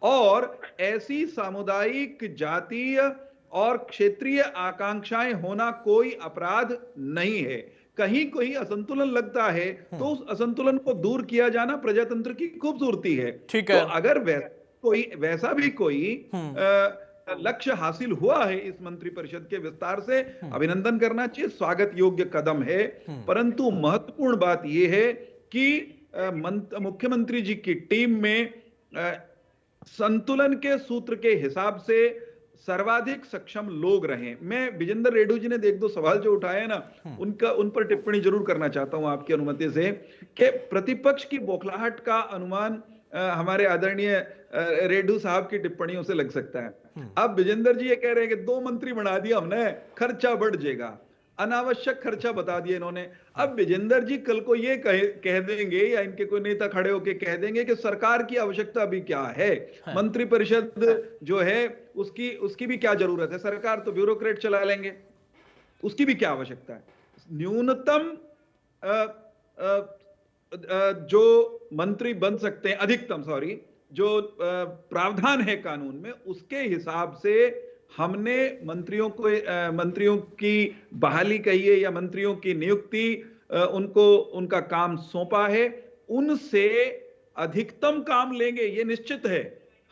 S7: और ऐसी सामुदायिक, जातीय और क्षेत्रीय आकांक्षाएं होना कोई अपराध नहीं है। कहीं कोई असंतुलन लगता है तो उस असंतुलन को दूर किया जाना प्रजातंत्र की खूबसूरती है। ठीक है। तो अगर वैसा भी कोई लक्ष्य हासिल हुआ है इस मंत्रिपरिषद के विस्तार से, अभिनंदन करना चाहिए, स्वागत योग्य कदम है। परंतु महत्वपूर्ण बात यह है कि मुख्यमंत्री जी की टीम में संतुलन के सूत्र के हिसाब से सर्वाधिक सक्षम लोग रहे। मैं विजेंद्र रेड्डी जी ने एक दो सवाल जो उठाए ना, उन पर टिप्पणी जरूर करना चाहता हूं आपकी अनुमति से, कि प्रतिपक्ष की बौखलाहट का अनुमान हमारे आदरणीय रेड्डी साहब की टिप्पणियों से लग सकता है। अब विजेंद्र जी ये कह रहे हैं कि 2 मंत्री बना दिया हमने, खर्चा बढ़ जाएगा, अनावश्यक खर्चा बता दिया इन्होंने। अब विजेंद्र जी कल को ये कह देंगे या इनके कोई नेता खड़े होकर कह देंगे कि सरकार की आवश्यकता भी क्या है, मंत्रिपरिषद जो है उसकी भी क्या जरूरत है, सरकार तो ब्यूरोक्रेट चला लेंगे, उसकी भी क्या आवश्यकता है। न्यूनतम जो मंत्री बन सकते हैं, अधिकतम जो प्रावधान है कानून में, उसके हिसाब से हमने मंत्रियों की बहाली कहिए या मंत्रियों की नियुक्ति, उनको उनका काम सौंपा है। उनसे अधिकतम काम लेंगे, ये निश्चित है।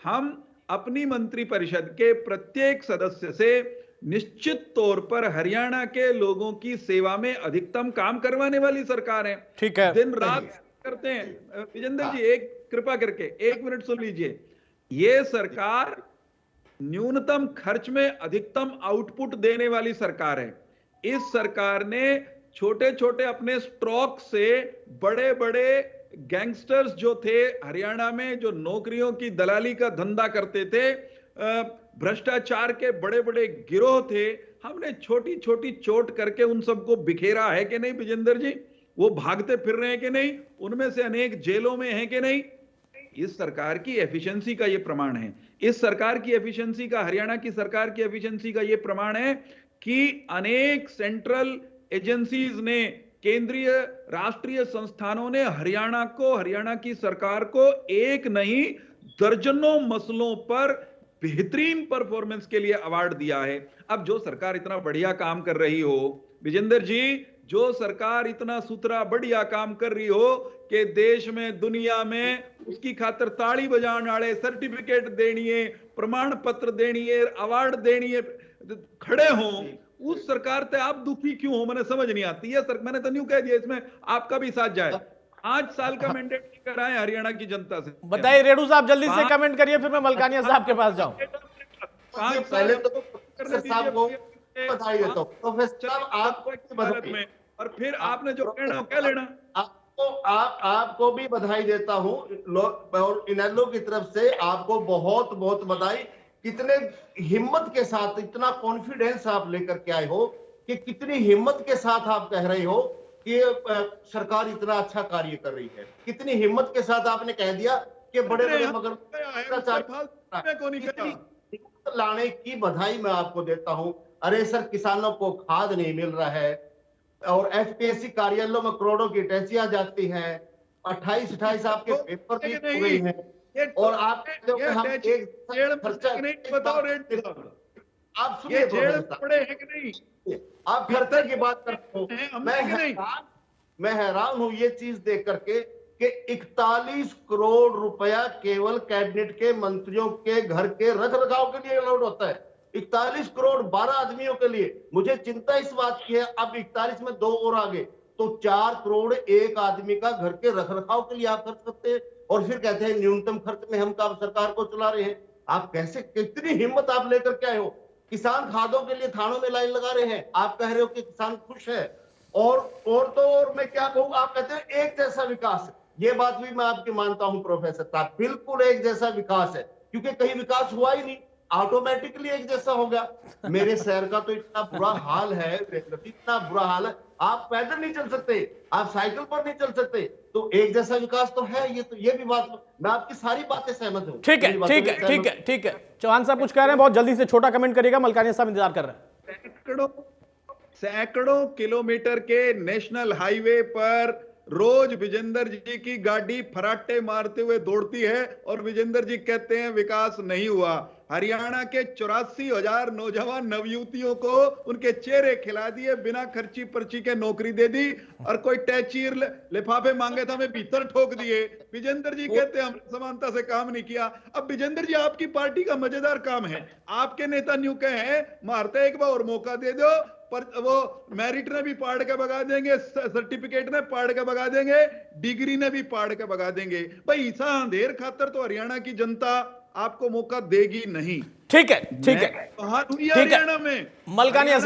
S7: हम अपनी मंत्रिपरिषद के प्रत्येक सदस्य से निश्चित तौर पर हरियाणा के लोगों की सेवा में अधिकतम काम करवाने वाली सरकार है। ठीक है, दिन रात करते हैं। विजेंद्र जी एक कृपा करके 1 मिनट सुन लीजिए। ये सरकार न्यूनतम खर्च में अधिकतम आउटपुट देने वाली सरकार है। इस सरकार ने छोटे छोटे अपने स्टॉक से बड़े बड़े गैंगस्टर्स जो थे हरियाणा में, जो नौकरियों की दलाली का धंधा करते थे, भ्रष्टाचार के बड़े बड़े गिरोह थे, हमने छोटी छोटी चोट करके उन सबको बिखेरा है कि नहीं विजेंद्र जी? वो भागते फिर रहे हैं कि नहीं? उनमें से अनेक जेलों में हैं कि नहीं? इस सरकार की एफिशिएंसी का यह प्रमाण है। इस सरकार की एफिशिएंसी का, हरियाणा की सरकार की एफिशिएंसी का यह प्रमाण है कि अनेक सेंट्रल एजेंसीज ने, केंद्रीय राष्ट्रीय संस्थानों ने हरियाणा की सरकार को एक नहीं दर्जनों मसलों पर बेहतरीन परफॉर्मेंस के लिए अवार्ड दिया है। अब जो सरकार इतना बढ़िया काम कर रही हो विजेंद्र जी, जो सरकार इतना सुथरा बढ़िया काम कर रही हो कि देश में, दुनिया में उसकी खातर ताड़ी बजाने वाले, सर्टिफिकेट देनी है, प्रमाण पत्र देनी है, अवार्ड देनी है, खड़े हों, उस सरकार से आप दुखी क्यों हो? मैंने समझ नहीं आती है। मैंने तो न्यू कह दिया, इसमें आपका भी साथ जाए। 5 साल का मैंडेट कराएं हरियाणा की जनता से। बताइए रेड्डी साहब, जल्दी से कमेंट करिए, फिर मैं मलकानिया साहब के पास जाऊं। 5 साल तो साहब को बधाई देता हूं प्रोफेसर साहब, आपको में, और फिर आपने जो कहना क्या लेना।
S8: आपको भी बधाई देता हूं, और इनेलो की तरफ से आपको बहुत बहुत बधाई। कितने हिम्मत के साथ, इतना कॉन्फिडेंस आप लेकर के आए हो, कि कितनी हिम्मत के साथ आप कह रहे हो कि सरकार इतना अच्छा कार्य कर रही है। कितनी हिम्मत के साथ आपने कह दिया कि बड़े बड़े मगर लाने की बधाई मैं आपको देता हूं। अरे सर, किसानों को खाद नहीं मिल रहा है और एफपीएससी कार्यालयों में करोड़ों की टैक्सियां जाती हैं, 28-28 आपके पेपर लीक हो गई हैं और आप हम एक खर्चा
S7: बताओ रेट
S8: आप सुनिए
S7: पड़े हैं कि नहीं,
S8: आप खर्चे की बात करते हो। मैं हैरान हूं ये चीज देख करके कि 41 करोड़ रुपया केवल कैबिनेट के मंत्रियों के घर के रख रखाव के लिए अलॉट होता है। 41 करोड़ 12 आदमियों के लिए। मुझे चिंता इस बात की है, अब 41 में 2 और आगे तो 4 करोड़ एक आदमी का घर के रख रखाव के लिए आप खर्च करते हैं और फिर कहते हैं न्यूनतम खर्च में हम काम सरकार को चला रहे हैं। आप कैसे, कितनी हिम्मत आप लेकर के आए हो? किसान खादों के लिए थानों में लाइन लगा रहे हैं, आप कह रहे हो कि किसान खुश है। और मैं क्या कहूँ, आप कहते हैं एक जैसा विकास। ये बात भी मैं आपकी मानता हूं प्रोफेसर साहब, बिल्कुल एक जैसा विकास है, क्योंकि कहीं विकास हुआ ही नहीं, ऑटोमेटिकली एक जैसा हो गया। मेरे शहर का तो इतना बुरा हाल है, इतना बुरा हाल है, आप पैदल नहीं चल सकते, आप साइकिल पर नहीं चल सकते, तो एक जैसा विकास तो है। ये भी बात, मैं आपकी सारी बातें सहमत हूं।
S1: ठीक है, ठीक है, ठीक है, ठीक है। चौहान साहब कुछ कह रहे हैं, बहुत जल्दी से छोटा कमेंट करिएगा, मलकानिया साहब इंतजार कर रहे हैं।
S7: सैकड़ों किलोमीटर के नेशनल हाईवे पर रोज विजेंद्र जी की गाड़ी फराटे मारते हुए दौड़ती है और विजेंद्र जी कहते हैं विकास नहीं हुआ। हरियाणा के 84,000 नौजवान नवयुवतियों को उनके चेहरे खिला दिए, बिना खर्ची पर्ची के नौकरी दे दी, और कोई टैचीर लिफाफे मांगे था हमें भीतर ठोक दिए। विजेंद्र जी कहते हैं हमने समानता से काम नहीं किया। अब विजेंद्र जी, आपकी पार्टी का मजेदार काम है, आपके नेता न्यू कहे मारते एक बार और मौका दे दो, पर वो मेरिट ने भी पाड़ के भगा देंगे, सर्टिफिकेट ने पाड़ के भगा देंगे, डिग्री ने भी पाड़ के भगा देंगे। भाई ईसा अंधेर खातर तो हरियाणा की जनता आपको मौका देगी नहीं।
S1: ठीक है, ठीक है, ठीक है। मलकानिया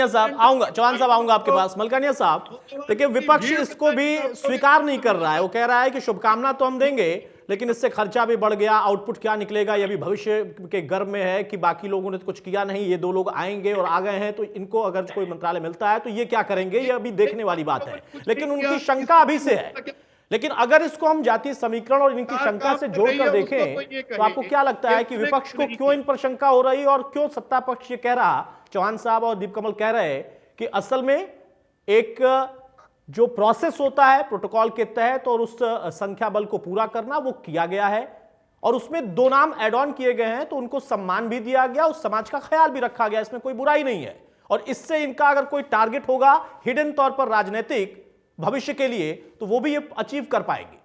S1: साहब आऊंगा, चौहान साहब आऊंगा आपके पास। मलकानिया साहब देखिए, विपक्ष इसको भी स्वीकार नहीं कर रहा है, वो कह रहा है कि शुभकामना तो हम देंगे लेकिन इससे खर्चा भी बढ़ गया, आउटपुट क्या निकलेगा ये अभी भविष्य के गर्भ में है कि बाकी लोगों ने तो कुछ किया नहीं, ये 2 लोग आएंगे और आ गए हैं तो इनको अगर कोई मंत्रालय मिलता है तो ये क्या करेंगे, ये अभी देखने वाली बात है। लेकिन उनकी शंका अभी से है। लेकिन अगर इसको हम जातीय समीकरण और इनकी शंका से जोड़कर देखें तो आपको क्या लगता है कि विपक्ष को क्यों इन पर शंका हो रही और क्यों सत्ता पक्ष ये कह रहा, चौहान साहब और दीप कमल कह रहे कि असल में एक जो प्रोसेस होता है प्रोटोकॉल के तहत और उस संख्या बल को पूरा करना वो किया गया है और उसमें 2 नाम ऐड ऑन किए गए हैं तो उनको सम्मान भी दिया गया, उस समाज का ख्याल भी रखा गया, इसमें कोई बुराई नहीं है। और इससे इनका अगर कोई टारगेट होगा हिडन तौर पर राजनीतिक भविष्य के लिए तो वो भी ये अचीव कर पाएंगे।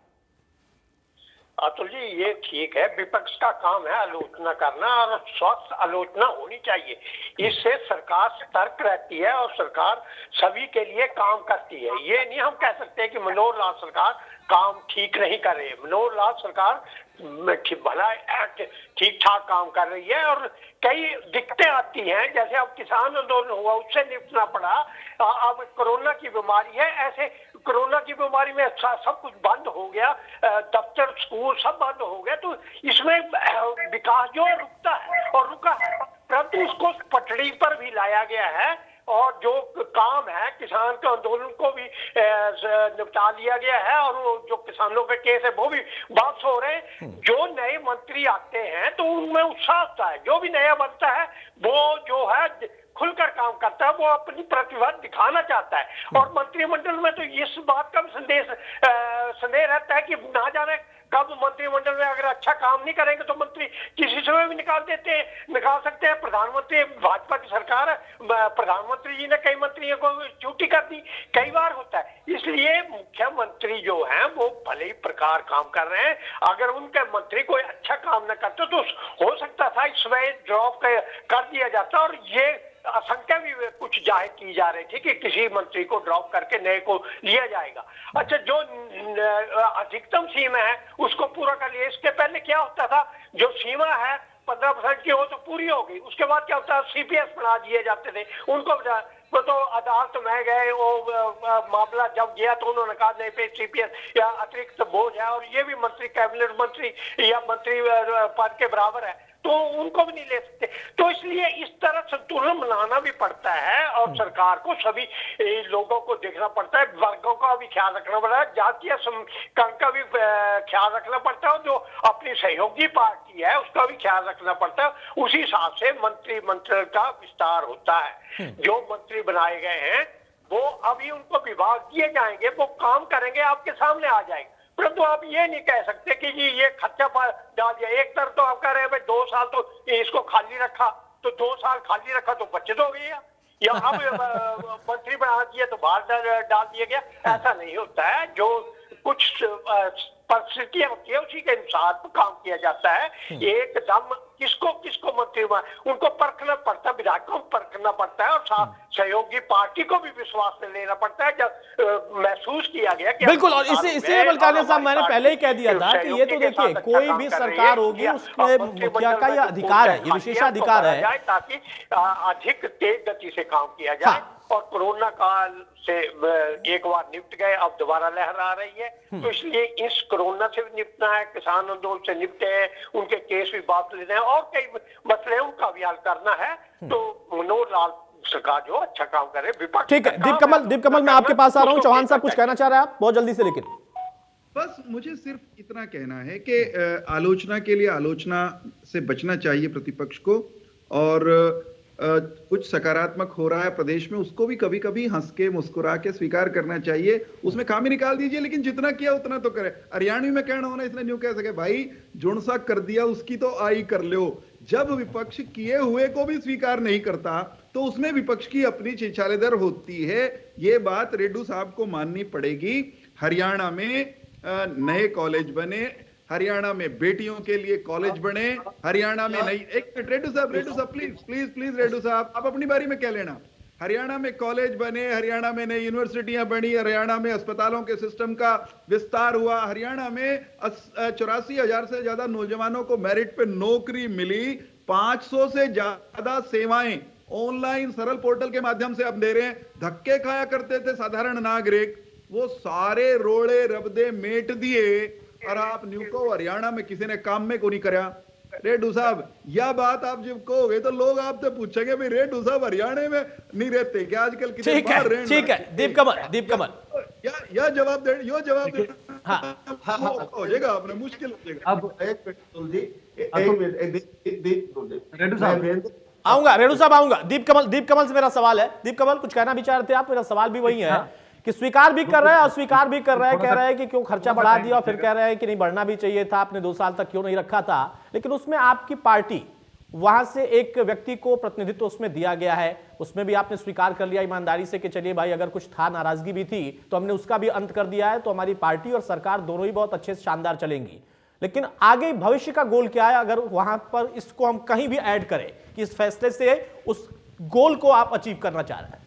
S10: अतुल जी, ये ठीक है, विपक्ष का काम है आलोचना करना और स्वस्थ आलोचना होनी चाहिए। इससे सरकार सतर्क रहती है और सरकार सभी के लिए काम करती है। ये नहीं हम कह सकते कि मनोहर लाल सरकार काम ठीक नहीं कर रही है। मनोहर लाल सरकार भला ठीक ठाक काम कर रही है और कई दिक्कतें आती हैं, जैसे अब किसान आंदोलन हुआ उससे निपटना पड़ा, अब कोरोना की बीमारी है, ऐसे कोरोना की बीमारी में सब कुछ बंद हो गया, दफ्तर स्कूल सब बंद हो गया, तो इसमें विकास जो रुकता है और रुका है, परंतु उसको पटड़ी पर भी लाया गया है और जो काम है किसान के आंदोलन को भी निपटा लिया गया है और जो किसानों के केस है वो भी वापस हो रहे हैं। जो नए मंत्री आते हैं तो उनमें उत्साह होता है, जो भी नया बनता है वो जो है खुलकर काम करता है, वो अपनी प्रतिभा दिखाना चाहता है। और मंत्रिमंडल में तो इस बात का संदेह रहता है कि ना जाने कब मंत्रिमंडल में अगर अच्छा काम नहीं करेंगे तो मंत्री किसी समय भी निकाल सकते हैं। प्रधानमंत्री, भाजपा की सरकार है, प्रधानमंत्री जी ने कई मंत्रियों को छुट्टी कर दी, कई बार होता है। इसलिए मुख्यमंत्री जो हैं वो भले ही प्रकार काम कर रहे हैं, अगर उनके मंत्री कोई अच्छा काम न करते तो हो सकता था इसमें ड्रॉप कर दिया जाता और ये आशंका भी कुछ जाहिर की जा रही थी कि किसी मंत्री को ड्रॉप करके नए को लिया जाएगा। अच्छा, जो अधिकतम सीमा है उसको पूरा कर लिया। इसके पहले क्या होता था, जो सीमा है 15% की हो तो पूरी होगी, उसके बाद क्या होता है सीपीएस बना दिए जाते थे उनको। तो अदालत में गए, वो मामला जब गया तो उन्होंने कहा नहीं पे सीपीएस या अतिरिक्त बोझ है और ये भी मंत्री कैबिनेट मंत्री या मंत्री पद के बराबर है। तो उनको भी नहीं ले सकते। तो इसलिए इस तरह संतुलन बनाना भी पड़ता है और सरकार को सभी लोगों को देखना पड़ता है, वर्गों का भी ख्याल रखना पड़ता है, जातीय समीकरण का भी ख्याल रखना पड़ता है, जो अपनी सहयोगी पार्टी है उसका भी ख्याल रखना पड़ता है। उसी हिसाब से मंत्रिमंडल का विस्तार होता है। जो मंत्री बनाए गए हैं वो अभी उनको विभाग दिए जाएंगे, वो काम करेंगे, आपके सामने आ जाएंगे। परंतु आप ये नहीं कह सकते कि जी ये खर्चा डाल दिया। एक तरफ तो आप कह रहे हैं भाई 2 साल तो इसको खाली रखा, तो 2 साल खाली रखा तो बचत हो गई है, या अब मंत्री बना दिए तो बाहर डाल दिया गया। ऐसा नहीं होता है। जो कुछ परिस्थितियां होती है उसी के अनुसार काम किया जाता है। एकदम किसको मंत्री उनको परखना पड़ता है, विधायकों को परखना पड़ता है और सहयोगी पार्टी को भी विश्वास में लेना पड़ता है। जब महसूस किया गया कि
S1: बिल्कुल, और इसे बलकाने साहब मैंने पहले ही कह दिया था कि ये तो देखिए कोई भी सरकार होगी उसमें मुखिया का यह अधिकार है, ये विशेषाधिकार है,
S10: ताकि अधिक तेज गति से काम किया जाए। और कोरोना काल से एक बार निपट गए, अब दोबारा लहर आ रही है, तो इसलिए इस कोरोना से भी निपटना है, किसान आंदोलन से निपटे हैं, उनके केस भी वापस लेने हैं और कई मसले उनका भी हल करना है। तो मनोहर लाल सरकार जो अच्छा काम करे, विपक्ष
S1: ठीक है। दीप कमल मैं आपके पास आ रहा हूं। चौहान साहब कुछ कहना चाह रहे हैं आप बहुत जल्दी से? लेकिन
S7: बस मुझे सिर्फ इतना कहना है कि आलोचना के लिए आलोचना से बचना चाहिए प्रतिपक्ष को, और कुछ सकारात्मक हो रहा है प्रदेश में उसको भी कभी कभी हंस के मुस्कुरा के स्वीकार करना चाहिए। उसमें खामी निकाल दीजिए, लेकिन जितना किया उतना तो करे। हरियाणवी में कहना होना इसने न्यू कह सके भाई जुण सा कर दिया उसकी तो आई कर लो। जब विपक्ष किए हुए को भी स्वीकार नहीं करता तो उसमें विपक्ष की अपनी छिछालेदर होती है। ये बात रेड्डू साहब को माननी पड़ेगी। हरियाणा में नए कॉलेज बने, हरियाणा में बेटियों के लिए कॉलेज बने, हरियाणा में नई एक रेड्डू साहब प्लीज रेड्डू साहब आप अपनी बारी में कह लेना। हरियाणा में कॉलेज बने, हरियाणा में नई यूनिवर्सिटियां बनी, हरियाणा में अस्पतालों के सिस्टम का विस्तार हुआ, हरियाणा में 84,000 से ज्यादा नौजवानों को मेरिट पे नौकरी मिली, 500 से ज्यादा सेवाएं ऑनलाइन सरल पोर्टल के माध्यम से अब दे रहे हैं। धक्के खाया करते थे साधारण नागरिक, वो सारे रोड़े रबदे मेट दिए और आप न्यू को हरियाणा में किसी ने काम में को नहीं करा। रेड्डू साहब यह बात आप जब कहोगे तो लोग आपसे पूछेंगे भाई रेड्डू साहब हरियाणा में नहीं रहते क्या आजकल? कितने बाहर रहे?
S1: ठीक है दीप कमल
S7: यह जवाब दे, यो जवाब दे हो जाएगा आपने, मुश्किल हो जाएगा।
S8: अब
S9: रेड्डू साहब
S1: आऊंगा, रेड्डू साहब आऊंगा। दीप कमल से मेरा सवाल है। दीप कमल कुछ कहना भी चाह रहे थे आप? मेरा सवाल भी वही है कि स्वीकार भी कर रहा है, अस्वीकार भी कर रहा है, कह रहा है कि क्यों खर्चा बढ़ा दिया और फिर कह रहा है कि नहीं बढ़ना भी चाहिए था, आपने 2 साल तक क्यों नहीं रखा था। लेकिन उसमें आपकी पार्टी वहां से एक व्यक्ति को प्रतिनिधित्व उसमें दिया गया है, उसमें भी आपने स्वीकार कर लिया ईमानदारी से कि चलिए भाई अगर कुछ था, नाराजगी भी थी तो हमने उसका भी अंत कर दिया है, तो हमारी पार्टी और सरकार दोनों ही बहुत अच्छे से शानदार चलेंगी। लेकिन आगे भविष्य का गोल क्या है अगर वहां पर इसको हम कहीं भी ऐड करें कि इस फैसले से उस गोल को आप अचीव करना चाह रहे हैं?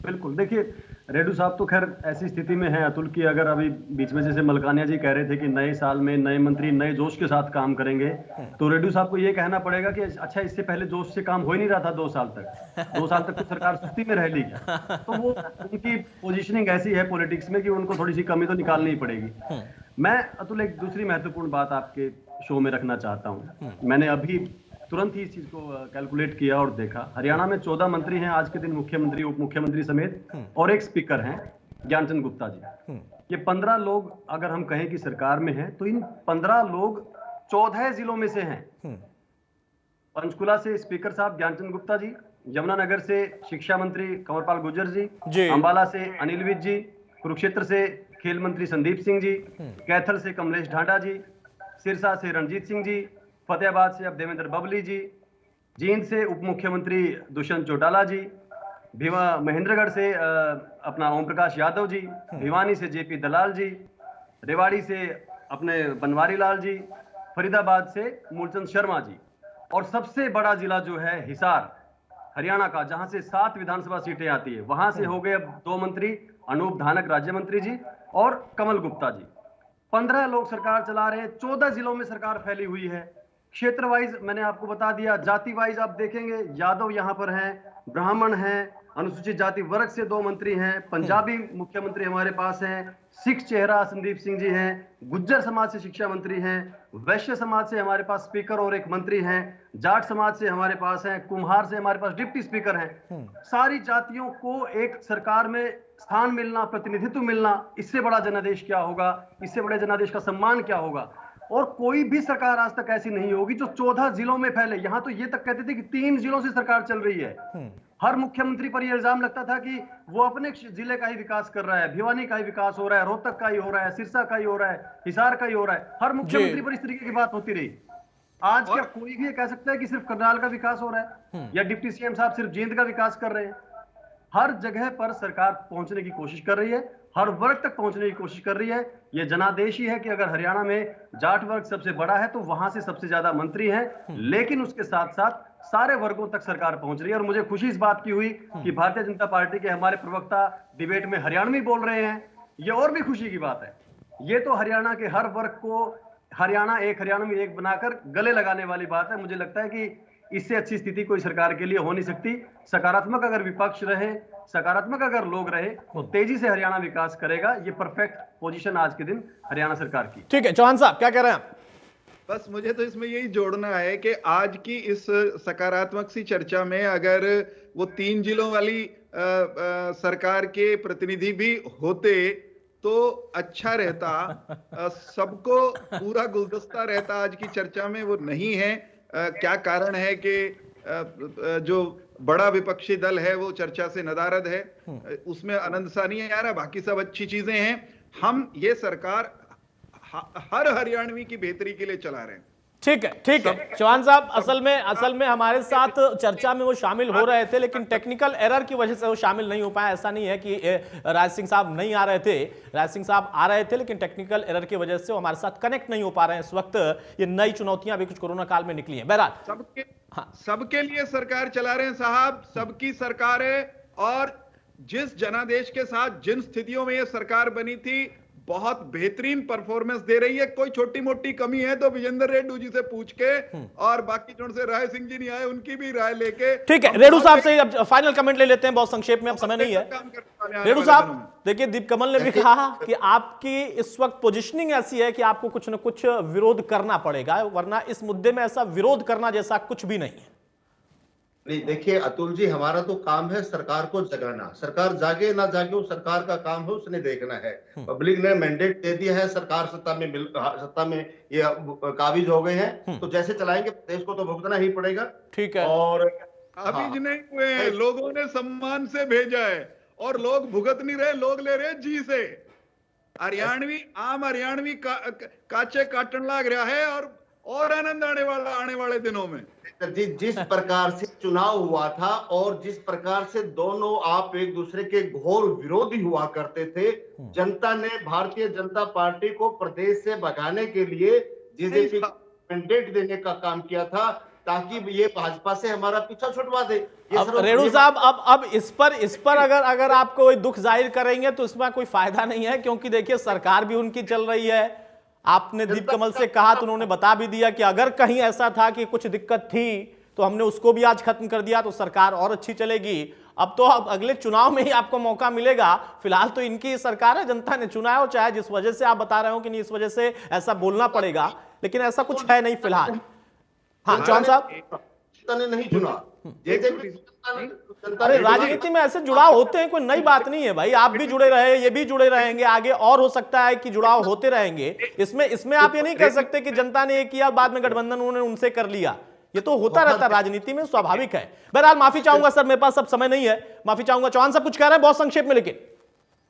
S9: बिल्कुल, देखिए रेड्डू साहब तो खैर ऐसी स्थिति में है अतुल की, अगर अभी बीच में जैसे मलकानिया जी कह रहे थे कि नए साल में नए मंत्री नए जोश के साथ काम करेंगे, तो रेड्डू साहब को ये कहना पड़ेगा कि अच्छा इससे पहले जोश से काम हो ही नहीं रहा था 2 साल तक। 2 साल तक तो सरकार सुस्ती में रह ली, तो वो उनकी पोजीशनिंग ऐसी है पॉलिटिक्स में कि उनको थोड़ी सी कमी तो निकालनी ही पड़ेगी। मैं अतुल एक दूसरी महत्वपूर्ण बात आपके शो में रखना चाहता हूँ। मैंने अभी तुरंत ही इस चीज को कैलकुलेट किया और देखा, हरियाणा में 14 मंत्री हैं आज के दिन, मुख्यमंत्री उप मुख्यमंत्री समेत, और एक स्पीकर हैं ज्ञानचंद गुप्ता जी। ये 15 लोग अगर हम कहें कि सरकार में हैं तो इन 15 लोग 14 जिलों में से हैं। पंचकुला से स्पीकर साहब ज्ञानचंद गुप्ता जी, यमुनानगर से शिक्षा मंत्री कंवरपाल गुर्जर जी, अंबाला से अनिल विज जी, कुरुक्षेत्र से खेल मंत्री संदीप सिंह जी, कैथल से कमलेश ढांडा जी, सिरसा से रणजीत सिंह जी, फतेहाबाद से अब देवेंद्र बबली जी, जींद से उप मुख्यमंत्री दुष्यंत चौटाला जी, महेंद्रगढ़ से अपना ओम प्रकाश यादव जी, भिवानी से जेपी दलाल जी, रेवाड़ी से अपने बनवारी लाल जी, फरीदाबाद से मूलचंद शर्मा जी, और सबसे बड़ा जिला जो है हिसार हरियाणा का, जहां से 7 विधानसभा सीटें आती है, वहां से हो गए अब 2 मंत्री, अनूप धानक राज्य मंत्री जी और कमल गुप्ता जी। 15 लोग सरकार चला रहे हैं, 14 जिलों में सरकार फैली हुई है। क्षेत्र वाइज मैंने आपको बता दिया, जाति वाइज आप देखेंगे यादव यहाँ पर हैं, ब्राह्मण हैं, अनुसूचित जाति वर्ग से 2 मंत्री हैं, पंजाबी मुख्यमंत्री हमारे पास हैं, सिख चेहरा संदीप सिंह जी हैं, गुज्जर समाज से शिक्षा मंत्री हैं, वैश्य समाज से हमारे पास स्पीकर और एक मंत्री हैं, जाट समाज से हमारे पास हैं, कुम्हार से हमारे पास डिप्टी स्पीकर हैं। सारी जातियों को एक सरकार में स्थान मिलना, प्रतिनिधित्व मिलना, इससे बड़ा जनादेश क्या होगा, इससे बड़े जनादेश का सम्मान क्या होगा। और कोई भी सरकार आज तक ऐसी नहीं होगी जो 14 जिलों में फैले। यहां तो ये तक कहते थे कि 3 जिलों से सरकार चल रही है। हर मुख्यमंत्री पर यह इल्जाम लगता था कि वो अपने जिले का ही विकास कर रहा है, भिवानी का ही विकास हो रहा है, रोहतक का ही हो रहा है, सिरसा का ही हो रहा है, हिसार का ही हो रहा है। हर मुख्यमंत्री पर इस तरीके की बात होती रही। आज क्या कोई भी कह सकता है कि सिर्फ करनाल का विकास हो रहा है या डिप्टी सीएम साहब सिर्फ जींद का विकास कर रहे हैं? हर जगह पर सरकार पहुंचने की कोशिश कर रही है, हर वर्ग तक पहुंचने की कोशिश कर रही है। यह जनादेश ही है कि अगर हरियाणा में जाट वर्ग सबसे बड़ा है तो वहां से सबसे ज्यादा मंत्री हैं, लेकिन उसके साथ साथ सारे वर्गों तक सरकार पहुंच रही है। और मुझे खुशी इस बात की हुई कि भारतीय जनता पार्टी के हमारे प्रवक्ता डिबेट में हरियाणवी बोल रहे हैं, यह और भी खुशी की बात है। ये तो हरियाणा के हर वर्ग को हरियाणा में एक बनाकर गले लगाने वाली बात है। मुझे लगता है कि इससे अच्छी स्थिति कोई सरकार के लिए हो नहीं सकती। सकारात्मक अगर विपक्ष रहे, सकारात्मक अगर लोग रहे तो तेजी से हरियाणा विकास करेगा। ये परफेक्ट पोजीशन आज के दिन हरियाणा सरकार की।
S1: ठीक है, चौहान साहब क्या कह रहे हैं आप?
S7: बस मुझे तो इसमें यही जोड़ना है कि आज की इस सकारात्मक सी चर्चा में अगर वो 3 जिलों वाली सरकार के प्रतिनिधि भी होते तो अच्छा रहता, सबको पूरा गुलदस्ता रहता। आज की चर्चा में वो नहीं है। क्या कारण है कि जो बड़ा विपक्षी दल है वो चर्चा से नदारद है, उसमें आनंद सा नहीं आ रहा। बाकी सब अच्छी चीजें हैं। हम ये सरकार हर हरियाणवी की बेहतरी के लिए चला रहे हैं।
S1: ठीक है चौहान साहब, असल में हमारे साथ चर्चा में वो शामिल हो रहे थे, लेकिन टेक्निकल एरर की वजह से वो शामिल नहीं हो पाया। ऐसा नहीं है कि राज सिंह साहब नहीं आ रहे थे, राज सिंह साहब आ रहे थे, लेकिन टेक्निकल एरर की वजह से वो हमारे साथ कनेक्ट नहीं हो पा रहे हैं। इस वक्त ये नई चुनौतियां भी कुछ कोरोना काल में निकली हैं। बहरहाल
S7: सबके लिए सरकार चला रहे हैं साहब, सबकी सरकार है। और जिस जनादेश के साथ जिन स्थितियों में ये सरकार बनी थी, बहुत बेहतरीन परफॉर्मेंस दे रही है। कोई छोटी मोटी कमी है तो विजेंद्र रेड्डी जी से पूछ के, और बाकी जो से राय सिंह जी नहीं आए उनकी भी राय लेके।
S1: ठीक है, रेडू साहब से अब फाइनल कमेंट ले लेते हैं, बहुत संक्षेप में, अब समय नहीं है। रेडू साहब देखिए, दीप कमल ने भी कहा कि आपकी इस वक्त पोजीशनिंग ऐसी है कि आपको कुछ न कुछ विरोध करना पड़ेगा, वरना इस मुद्दे में ऐसा विरोध करना जैसा कुछ भी नहीं है।
S8: नहीं, देखिए अतुल जी, हमारा तो काम है सरकार को जगाना। सरकार जागे ना जागे वो सरकार का काम है, उसने देखना है। पब्लिक ने मैंडेट दे दिया है, सरकार सत्ता में ये काबिज हो गए हैं, तो जैसे चलाएंगे देश को तो भुगतना ही पड़ेगा।
S1: ठीक है,
S8: और
S7: काबिज नहीं हुए हैं, लोगों ने सम्मान से भेजा है और लोग भुगत नहीं रहे, लोग ले रहे जी से। आम हरियाणवी काचे काटन लाग रहा है और आनंद आने वाले दिनों में।
S8: जिस प्रकार से चुनाव हुआ था और जिस प्रकार से दोनों आप एक दूसरे के घोर विरोधी हुआ करते थे, जनता ने भारतीय जनता पार्टी को प्रदेश से भगाने के लिए जेजेपी मैंडेट देने का काम किया था, ताकि ये भाजपा से हमारा पीछा छुड़वा दे।
S1: अब रेणु साहब, अब इस पर अगर आप कोई दुख जाहिर करेंगे तो इसमें कोई फायदा नहीं है, क्योंकि देखिए सरकार भी उनकी चल रही है। आपने दीप कमल से कहा तो उन्होंने बता भी दिया कि अगर कहीं ऐसा था कि कुछ दिक्कत थी तो हमने उसको भी आज खत्म कर दिया, तो सरकार और अच्छी चलेगी। अब तो अगले चुनाव में ही आपको मौका मिलेगा। फिलहाल तो इनकी सरकार है, जनता ने चुना है, और चाहे जिस वजह से आप बता रहे हो कि नहीं इस वजह से ऐसा बोलना पड़ेगा, लेकिन ऐसा कुछ है नहीं फिलहाल। हाँ चौहान साहब,
S8: ने नहीं चुना।
S1: अरे राजनीति में ऐसे जुड़ाव होते हैं, कोई नई बात नहीं है भाई। आप भी जुड़े रहे, ये भी जुड़े रहेंगे, आगे और हो सकता है कि जुड़ाव होते रहेंगे। इसमें आप ये नहीं कह सकते कि जनता ने ये किया बाद में गठबंधन उन्होंने उनसे कर लिया। ये तो होता रहता है राजनीति में, स्वाभाविक है। बहरहाल माफी चाहूंगा सर, मेरे पास अब समय नहीं है, माफी चाहूंगा। चौहान साहब कुछ कह रहे हैं बहुत संक्षेप में, लेकिन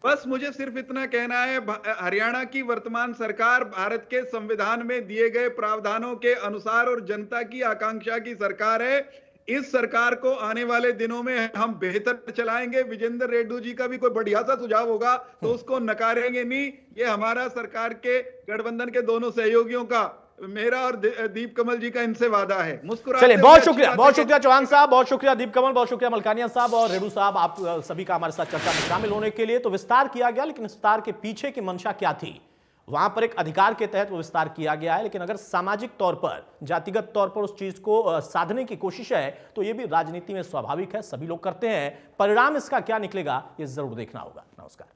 S7: बस मुझे सिर्फ इतना कहना है, हरियाणा की वर्तमान सरकार भारत के संविधान में दिए गए प्रावधानों के अनुसार और जनता की आकांक्षा की सरकार है। इस सरकार को आने वाले दिनों में हम बेहतर चलाएंगे। विजेंद्र रेड्डी जी का भी कोई बढ़िया सा सुझाव होगा तो उसको नकारेंगे नहीं। ये हमारा सरकार के गठबंधन के दोनों सहयोगियों का, मेरा और दीप कमल जी का इनसे वादा है। मुस्कुराते
S1: चलिए, बहुत शुक्रिया चौहान साहब, बहुत शुक्रिया दीप कमल, बहुत शुक्रिया मलकानिया साहब और रेडू साहब, आप सभी का हमारे साथ चर्चा में शामिल होने के लिए। तो विस्तार किया गया, लेकिन विस्तार के पीछे की मंशा क्या थी वहां पर एक अधिकार के तहत वो विस्तार किया गया है, लेकिन अगर सामाजिक तौर पर, जातिगत तौर पर उस चीज को साधने की कोशिश है तो ये भी राजनीति में स्वाभाविक है, सभी लोग करते हैं। परिणाम इसका क्या निकलेगा ये जरूर देखना होगा। नमस्कार।